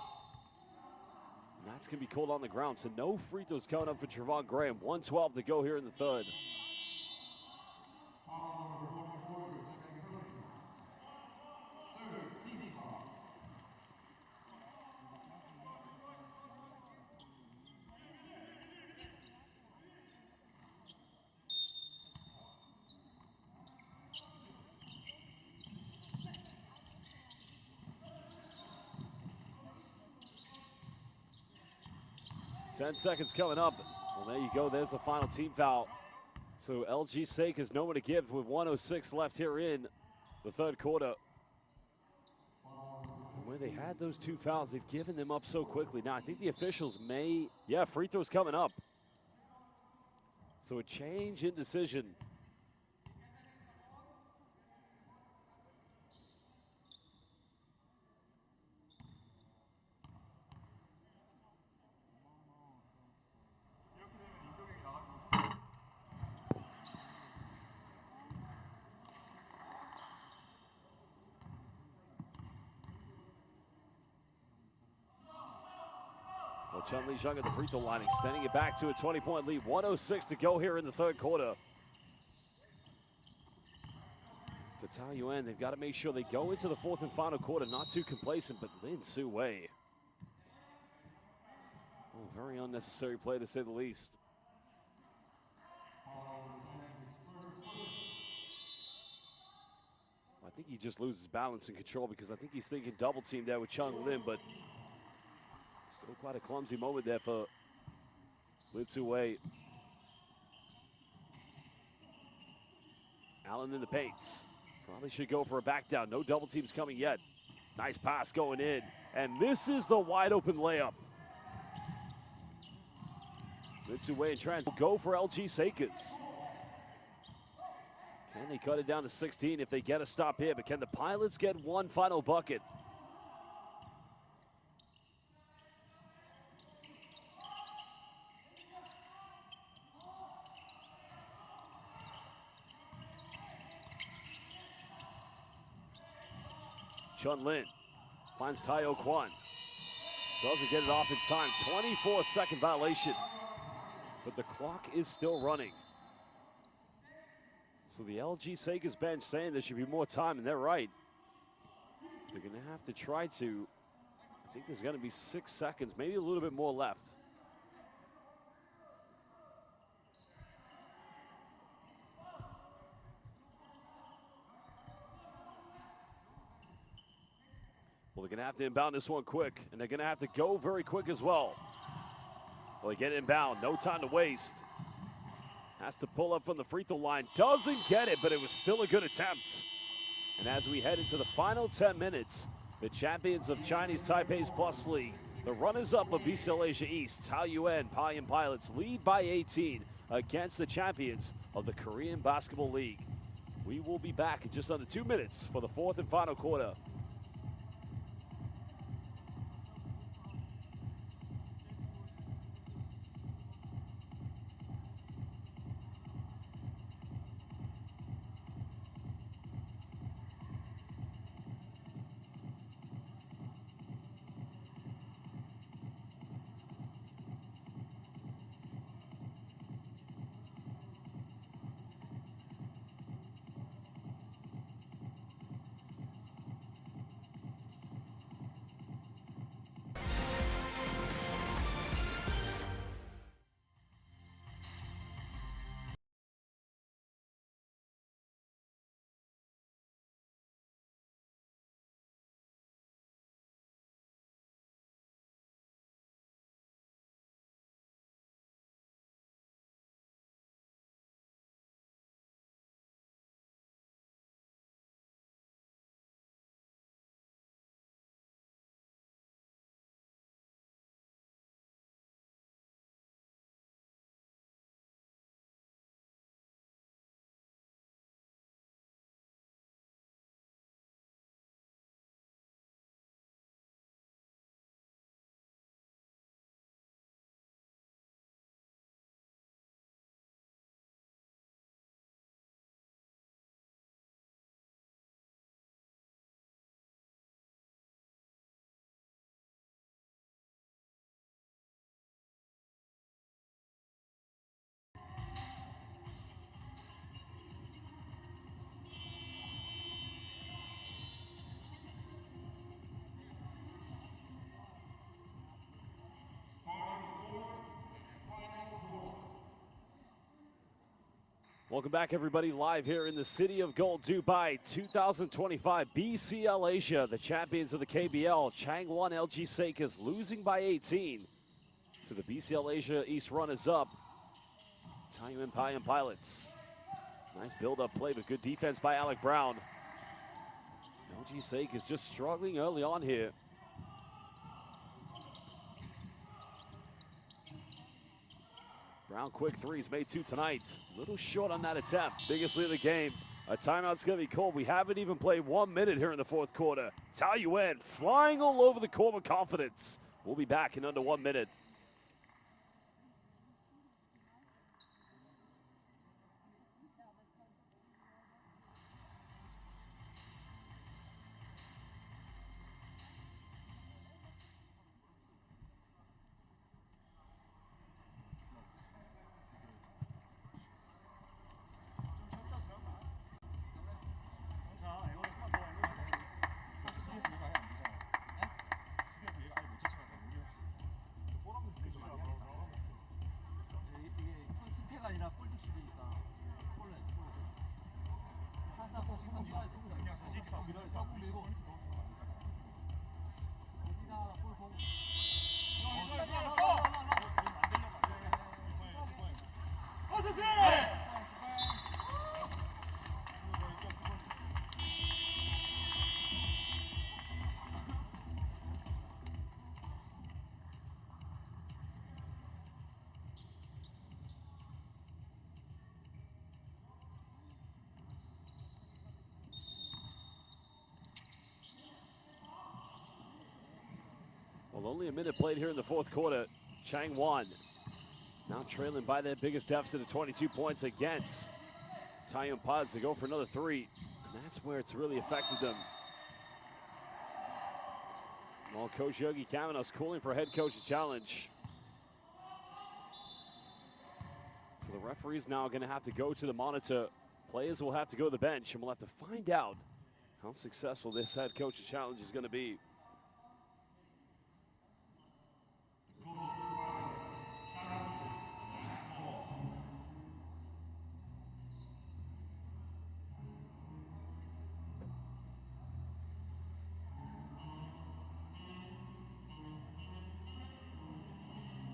And that's going to be called on the ground. So no free throws coming up for Trevon Graham. 1:12 to go here in the third. 10 seconds coming up. Well, there you go. There's the final team foul. So LG Sakers nowhere to give with 1:06 left here in the third quarter. And where they had those 2 fouls, they've given them up so quickly. Now, I think the officials may, yeah, free throws coming up. So a change in decision. Chun Li Jung at the free throw line, extending it back to a 20-point lead. 1:06 to go here in the third quarter. For Taoyuan, they've got to make sure they go into the fourth and final quarter not too complacent, but Lin Su Wei. Oh, very unnecessary play to say the least. I think he just loses balance and control because I think he's thinking double team there with Chung Lin, but still quite a clumsy moment there for Lin Su Wei. Allen in the paints. Probably should go for a back down. No double teams coming yet. Nice pass going in. And this is the wide open layup. Mitsue and Trans go for LG Sakers. Can they cut it down to 16 if they get a stop here? But can the Pilots get one final bucket? Chun Lin finds Taoyuan. Doesn't get it off in time. 24-second violation. But the clock is still running. So the LG Sakers bench saying there should be more time, and they're right. They're going to have to try to. I think there's going to be 6 seconds, maybe a little bit more left. Well, they're going to have to inbound this one quick, and they're going to have to go very quick as well. Well, they get inbound, no time to waste. Has to pull up from the free throw line. Doesn't get it, but it was still a good attempt. And as we head into the final 10 minutes, the champions of Chinese Taipei's Plus League, the runners-up of BCL Asia East, Taoyuan Pauian Pilots, lead by 18 against the champions of the Korean Basketball League. We will be back in just under 2 minutes for the fourth and final quarter. Welcome back, everybody, live here in the City of Gold, Dubai, 2025 BCL Asia, the champions of the KBL, Changwon LG Sakers losing by 18 to the BCL Asia East runners-up, Taoyuan Pauian Pilots. Nice build-up play, but good defense by Alec Brown. LG Sakers just struggling early on here. Brown quick threes, made 2 tonight. Little short on that attempt. Biggest lead of the game. A timeout's going to be called. We haven't even played 1 minute here in the fourth quarter. Taoyuan flying all over the court with confidence. We'll be back in under 1 minute. Well, only a minute played here in the fourth quarter. Changwon now trailing by their biggest deficit of 22 points against Taoyuan Pauian to go for another three. And that's where it's really affected them. Well, Coach Yogi Kamenos cooling for head coach's challenge. So the referee's now going to have to go to the monitor. Players will have to go to the bench, and we'll have to find out how successful this head coach's challenge is going to be.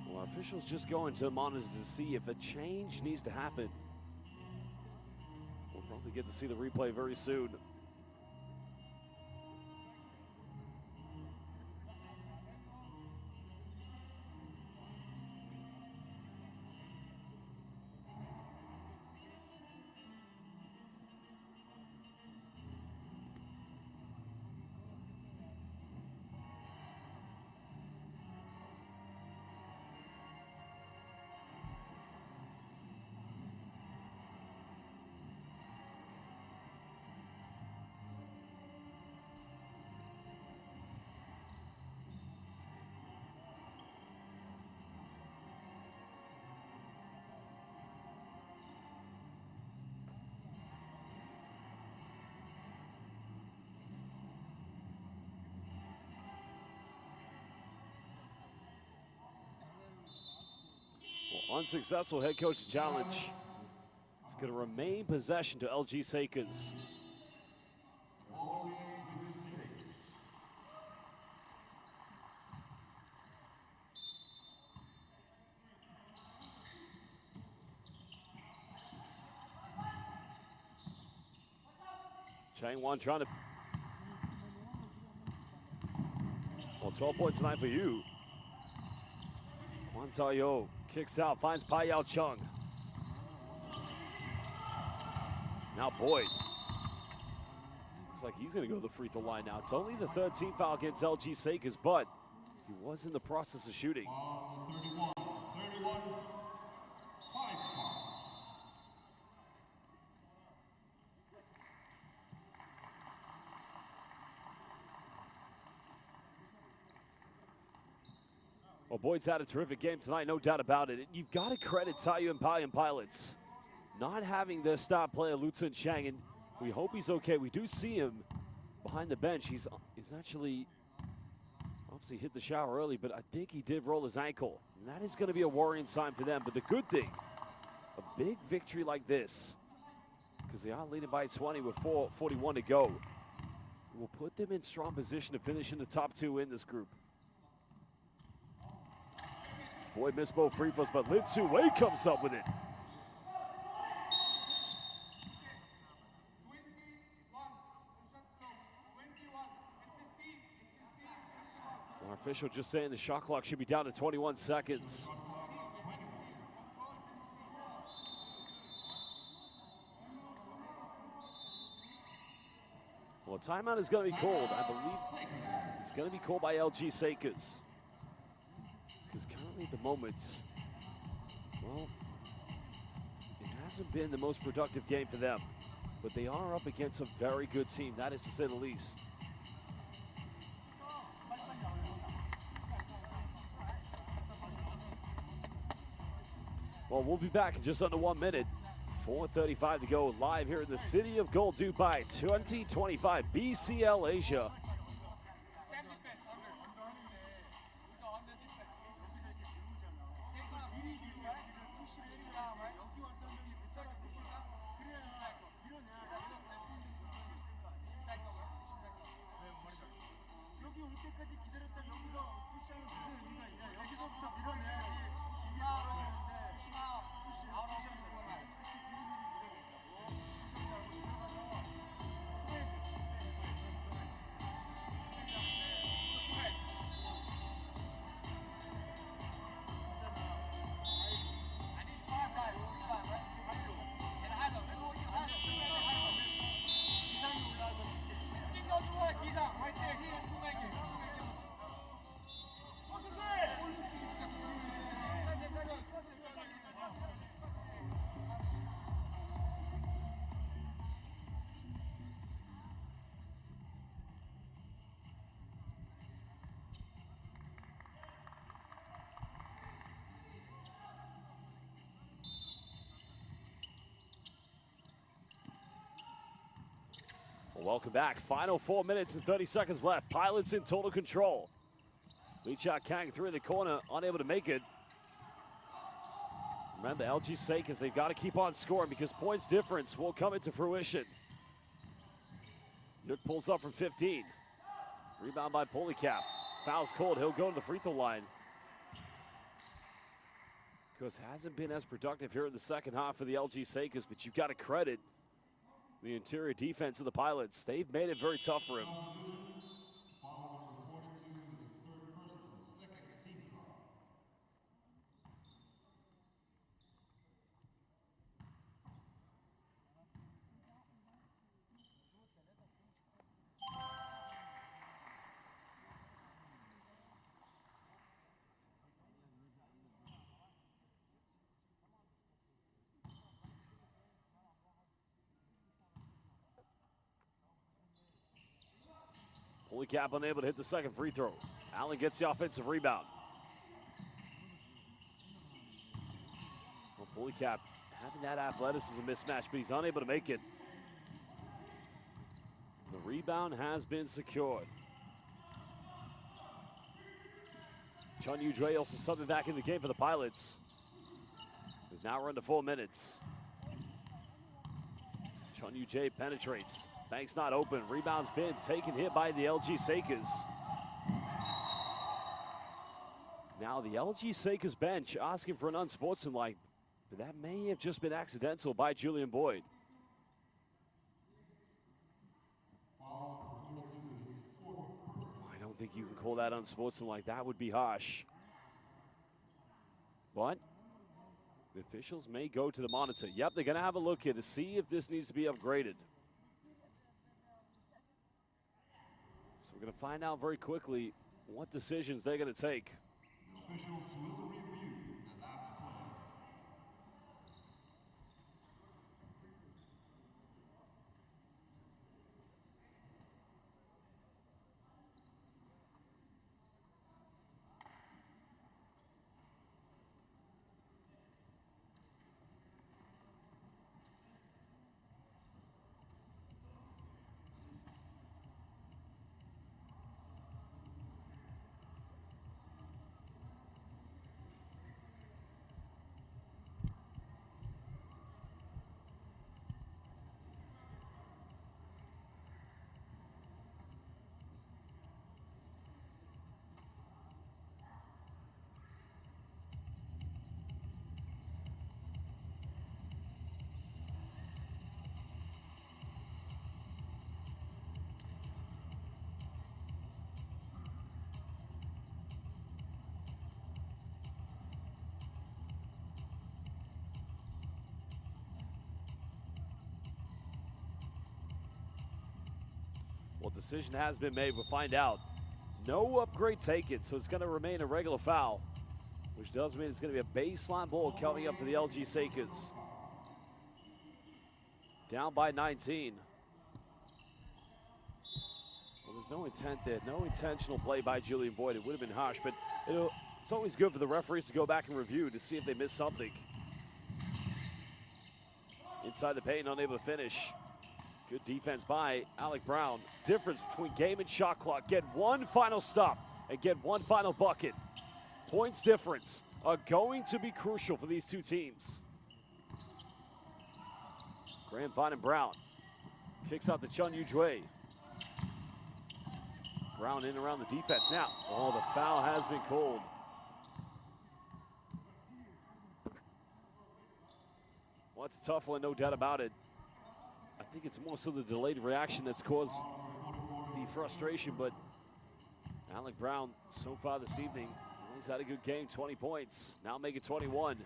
Well, officials just going to the monitor to see if a change needs to happen. We'll probably get to see the replay very soon. Well, unsuccessful head coach's challenge. It's going to remain possession to LG Sakers. Changwon trying to. Well, 12 points tonight for you. Juan Taoyuan kicks out, finds Paiyao Chung. Now Boyd. Looks like he's going to go to the free throw line now. It's only the third team foul against LG Sakers, but he was in the process of shooting. 31, 5 fouls. Well, Boyd's had a terrific game tonight, no doubt about it. And you've got to credit Taoyuan Pauian pilots not having their star player, Lutsen Chang, and we hope he's okay. We do see him behind the bench. He's actually obviously hit the shower early, but I think he did roll his ankle. And that is going to be a worrying sign for them. But the good thing, a big victory like this, because they are leading by 20 with 4:41 to go, will put them in strong position to finish in the top two in this group. Boyd missed both free throws, but Lin Su Wei comes up with it. Our official just saying the shot clock should be down to 21 seconds. Well, a timeout is going to be called. I believe it's going to be called by LG Sakers. Because currently at the moment, well, it hasn't been the most productive game for them. But they are up against a very good team, that is to say the least. Well, we'll be back in just under 1 minute. 4:35 to go, live here in the city of Gold, Dubai, 2025 BCL Asia. Well, welcome back. Final 4 minutes and 30 seconds left. Pilots in total control. Lee Cha Kang through in the corner, unable to make it. Remember, LG's sake is they've got to keep on scoring because points difference will come into fruition. Nook pulls up from 15. Rebound by Pauian. Foul's called. He'll go to the free throw line. Because hasn't been as productive here in the second half for the LG Sakers, but you've got to credit the interior defense of the Pilots. They've made it very tough for him. Pauian unable to hit the second free throw. Allen gets the offensive rebound. Well, Pauian having that athleticism mismatch, but he's unable to make it. The rebound has been secured. Chun Yu-Jue also subbing back in the game for the Pilots. Is now run to 4 minutes. Chun Yu-Jue penetrates. Bank's not open. Rebound's been taken here by the LG Sakers. Now the LG Sakers bench asking for an unsportsmanlike, but that may have just been accidental by Julian Boyd. I don't think you can call that unsportsmanlike. That would be harsh. But the officials may go to the monitor. Yep, they're going to have a look here to see if this needs to be upgraded. So we're going to find out very quickly what decisions they're going to take. The officials will review the last play. Well, decision has been made. We'll find out. No upgrade taken, so it's going to remain a regular foul, which does mean it's going to be a baseline ball coming up for the LG Sakers. Down by 19. Well, there's no intent there. No intentional play by Julian Boyd. It would have been harsh, but it's always good for the referees to go back and review to see if they missed something. Inside the paint, unable to finish. Good defense by Alec Brown. Difference between game and shot clock. Get one final stop and get one final bucket. Points difference are going to be crucial for these two teams. Graham finding Brown. Kicks out to Chun Yu-Jue. Brown in around the defense now. Oh, the foul has been called. Well, it's a tough one, no doubt about it. I think it's more so the delayed reaction that's caused the frustration, but Alec Brown so far this evening, he's had a good game, 20 points. Now make it 21.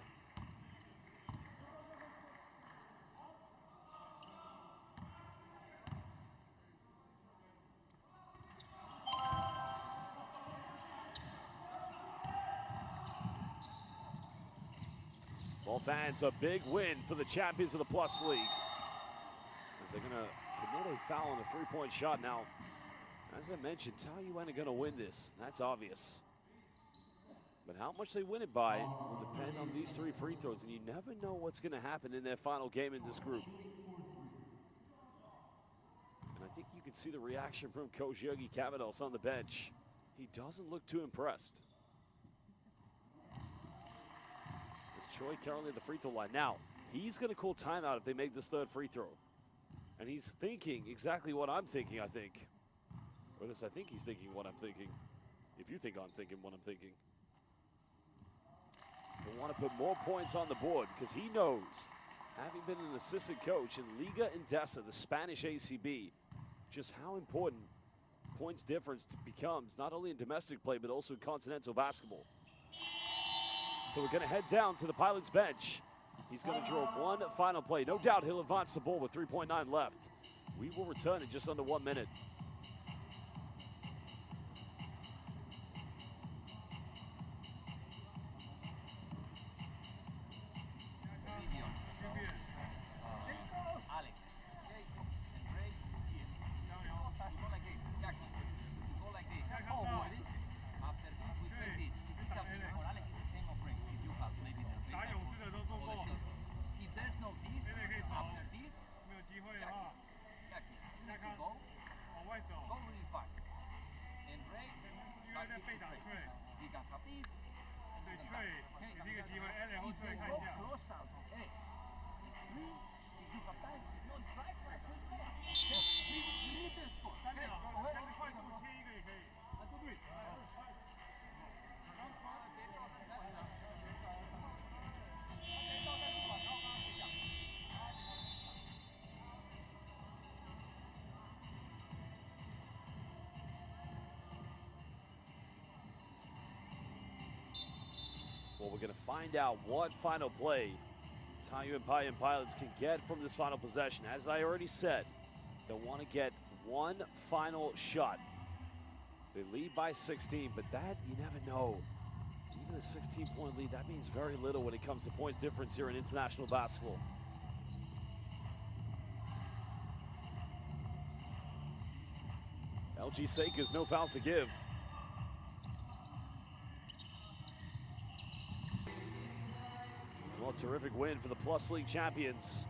Ball fans, a big win for the champions of the Plus League. As they're going to commit a foul on the three-point shot. Now, as I mentioned, Taoyuan are going to win this. That's obvious. But how much they win it by will depend on these three free throws, and you never know what's going to happen in their final game in this group. And I think can see the reaction from Coach Yogi Cavados on the bench. He doesn't look too impressed. As Choi currently at the free throw line. Now, he's going to call timeout if they make this third free throw. And he's thinking exactly what I'm thinking, I think. Or at least I think he's thinking what I'm thinking. If you think I'm thinking what I'm thinking. They want to put more points on the board because he knows, having been an assistant coach in Liga Endesa, the Spanish ACB, just how important points difference becomes, not only in domestic play, but also in continental basketball. So we're going to head down to the Pilots bench. He's going to draw one final play. No doubt he'll advance the ball with 3.9 left. We will return in just under 1 minute. Well, we're going to find out what final play Taoyuan Pauian Pilots can get from this final possession. As I already said, they'll want to get one final shot. They lead by 16, but that, you never know. Even a 16-point lead, that means very little when it comes to points difference here in international basketball. LG Sakers, no fouls to give. Well, terrific win for the Plus League champions.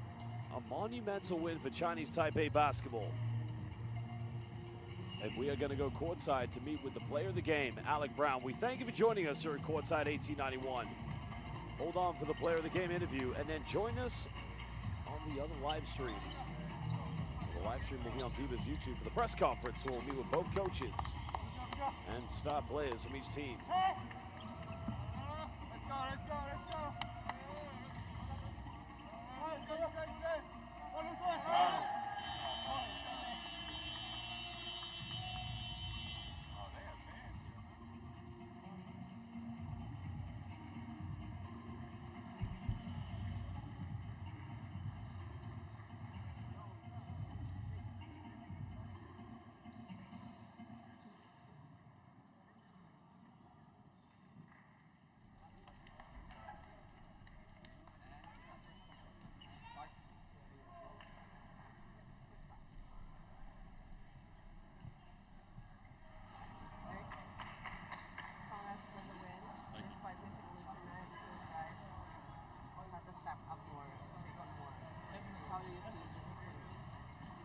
A monumental win for Chinese Taipei basketball. And we are going to go courtside to meet with the player of the game, Alec Brown. We thank you for joining us here at Courtside 1891. Hold on for the player of the game interview, and then join us on the other live stream. The live stream will be on FIBA's YouTube for the press conference, so we'll meet with both coaches and star players from each team. Let's go, let's go, let's go.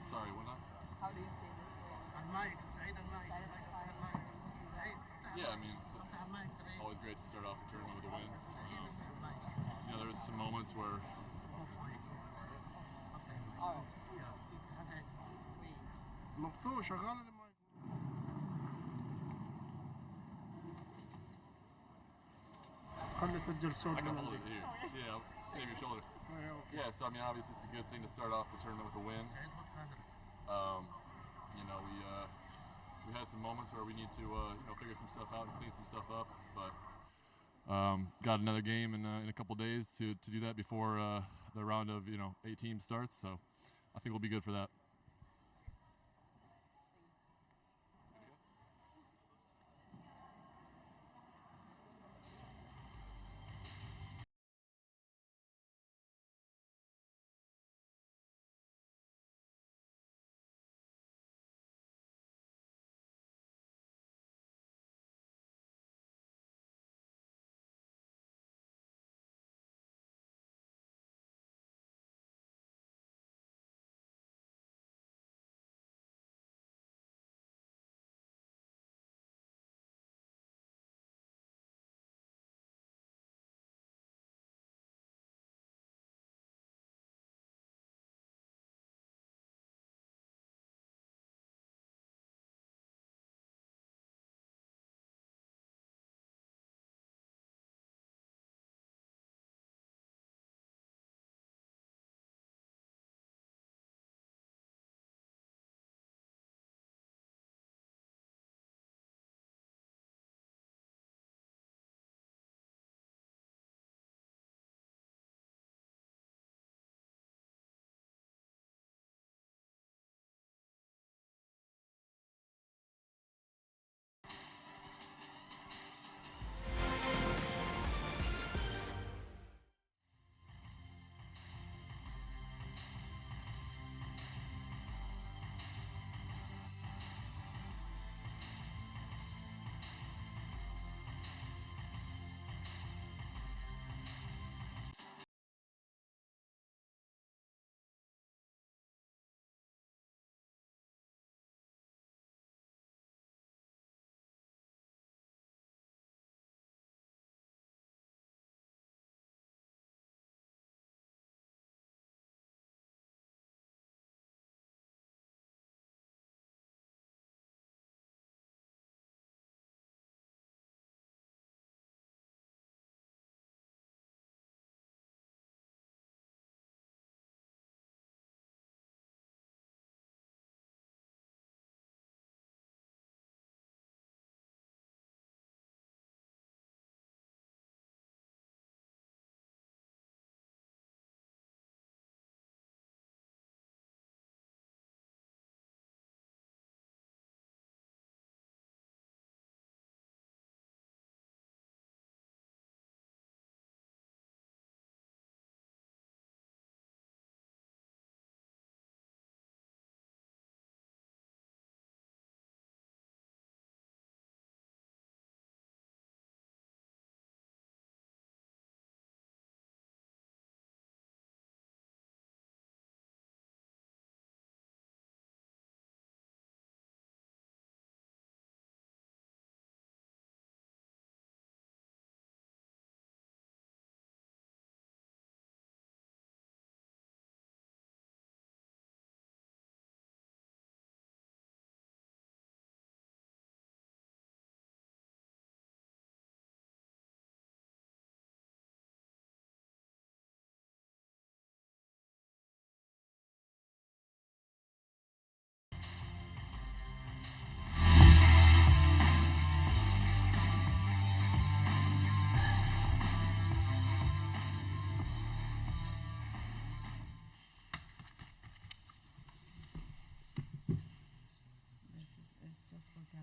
Sorry, what not? How do you see this win? Yeah, I mean, it's always great to start off the tournament with a win. You know, there was some moments where مقطوع شغال خلي سجل صوت I can من hold it عندك. here. Yeah, save your shoulder. Yeah, so I mean, obviously it's a good thing to start off the tournament with a win. You know, we had some moments where we need to you know, figure some stuff out and clean some stuff up, but got another game in a couple days to do that before the round of 8 teams starts. So I think we'll be good for that.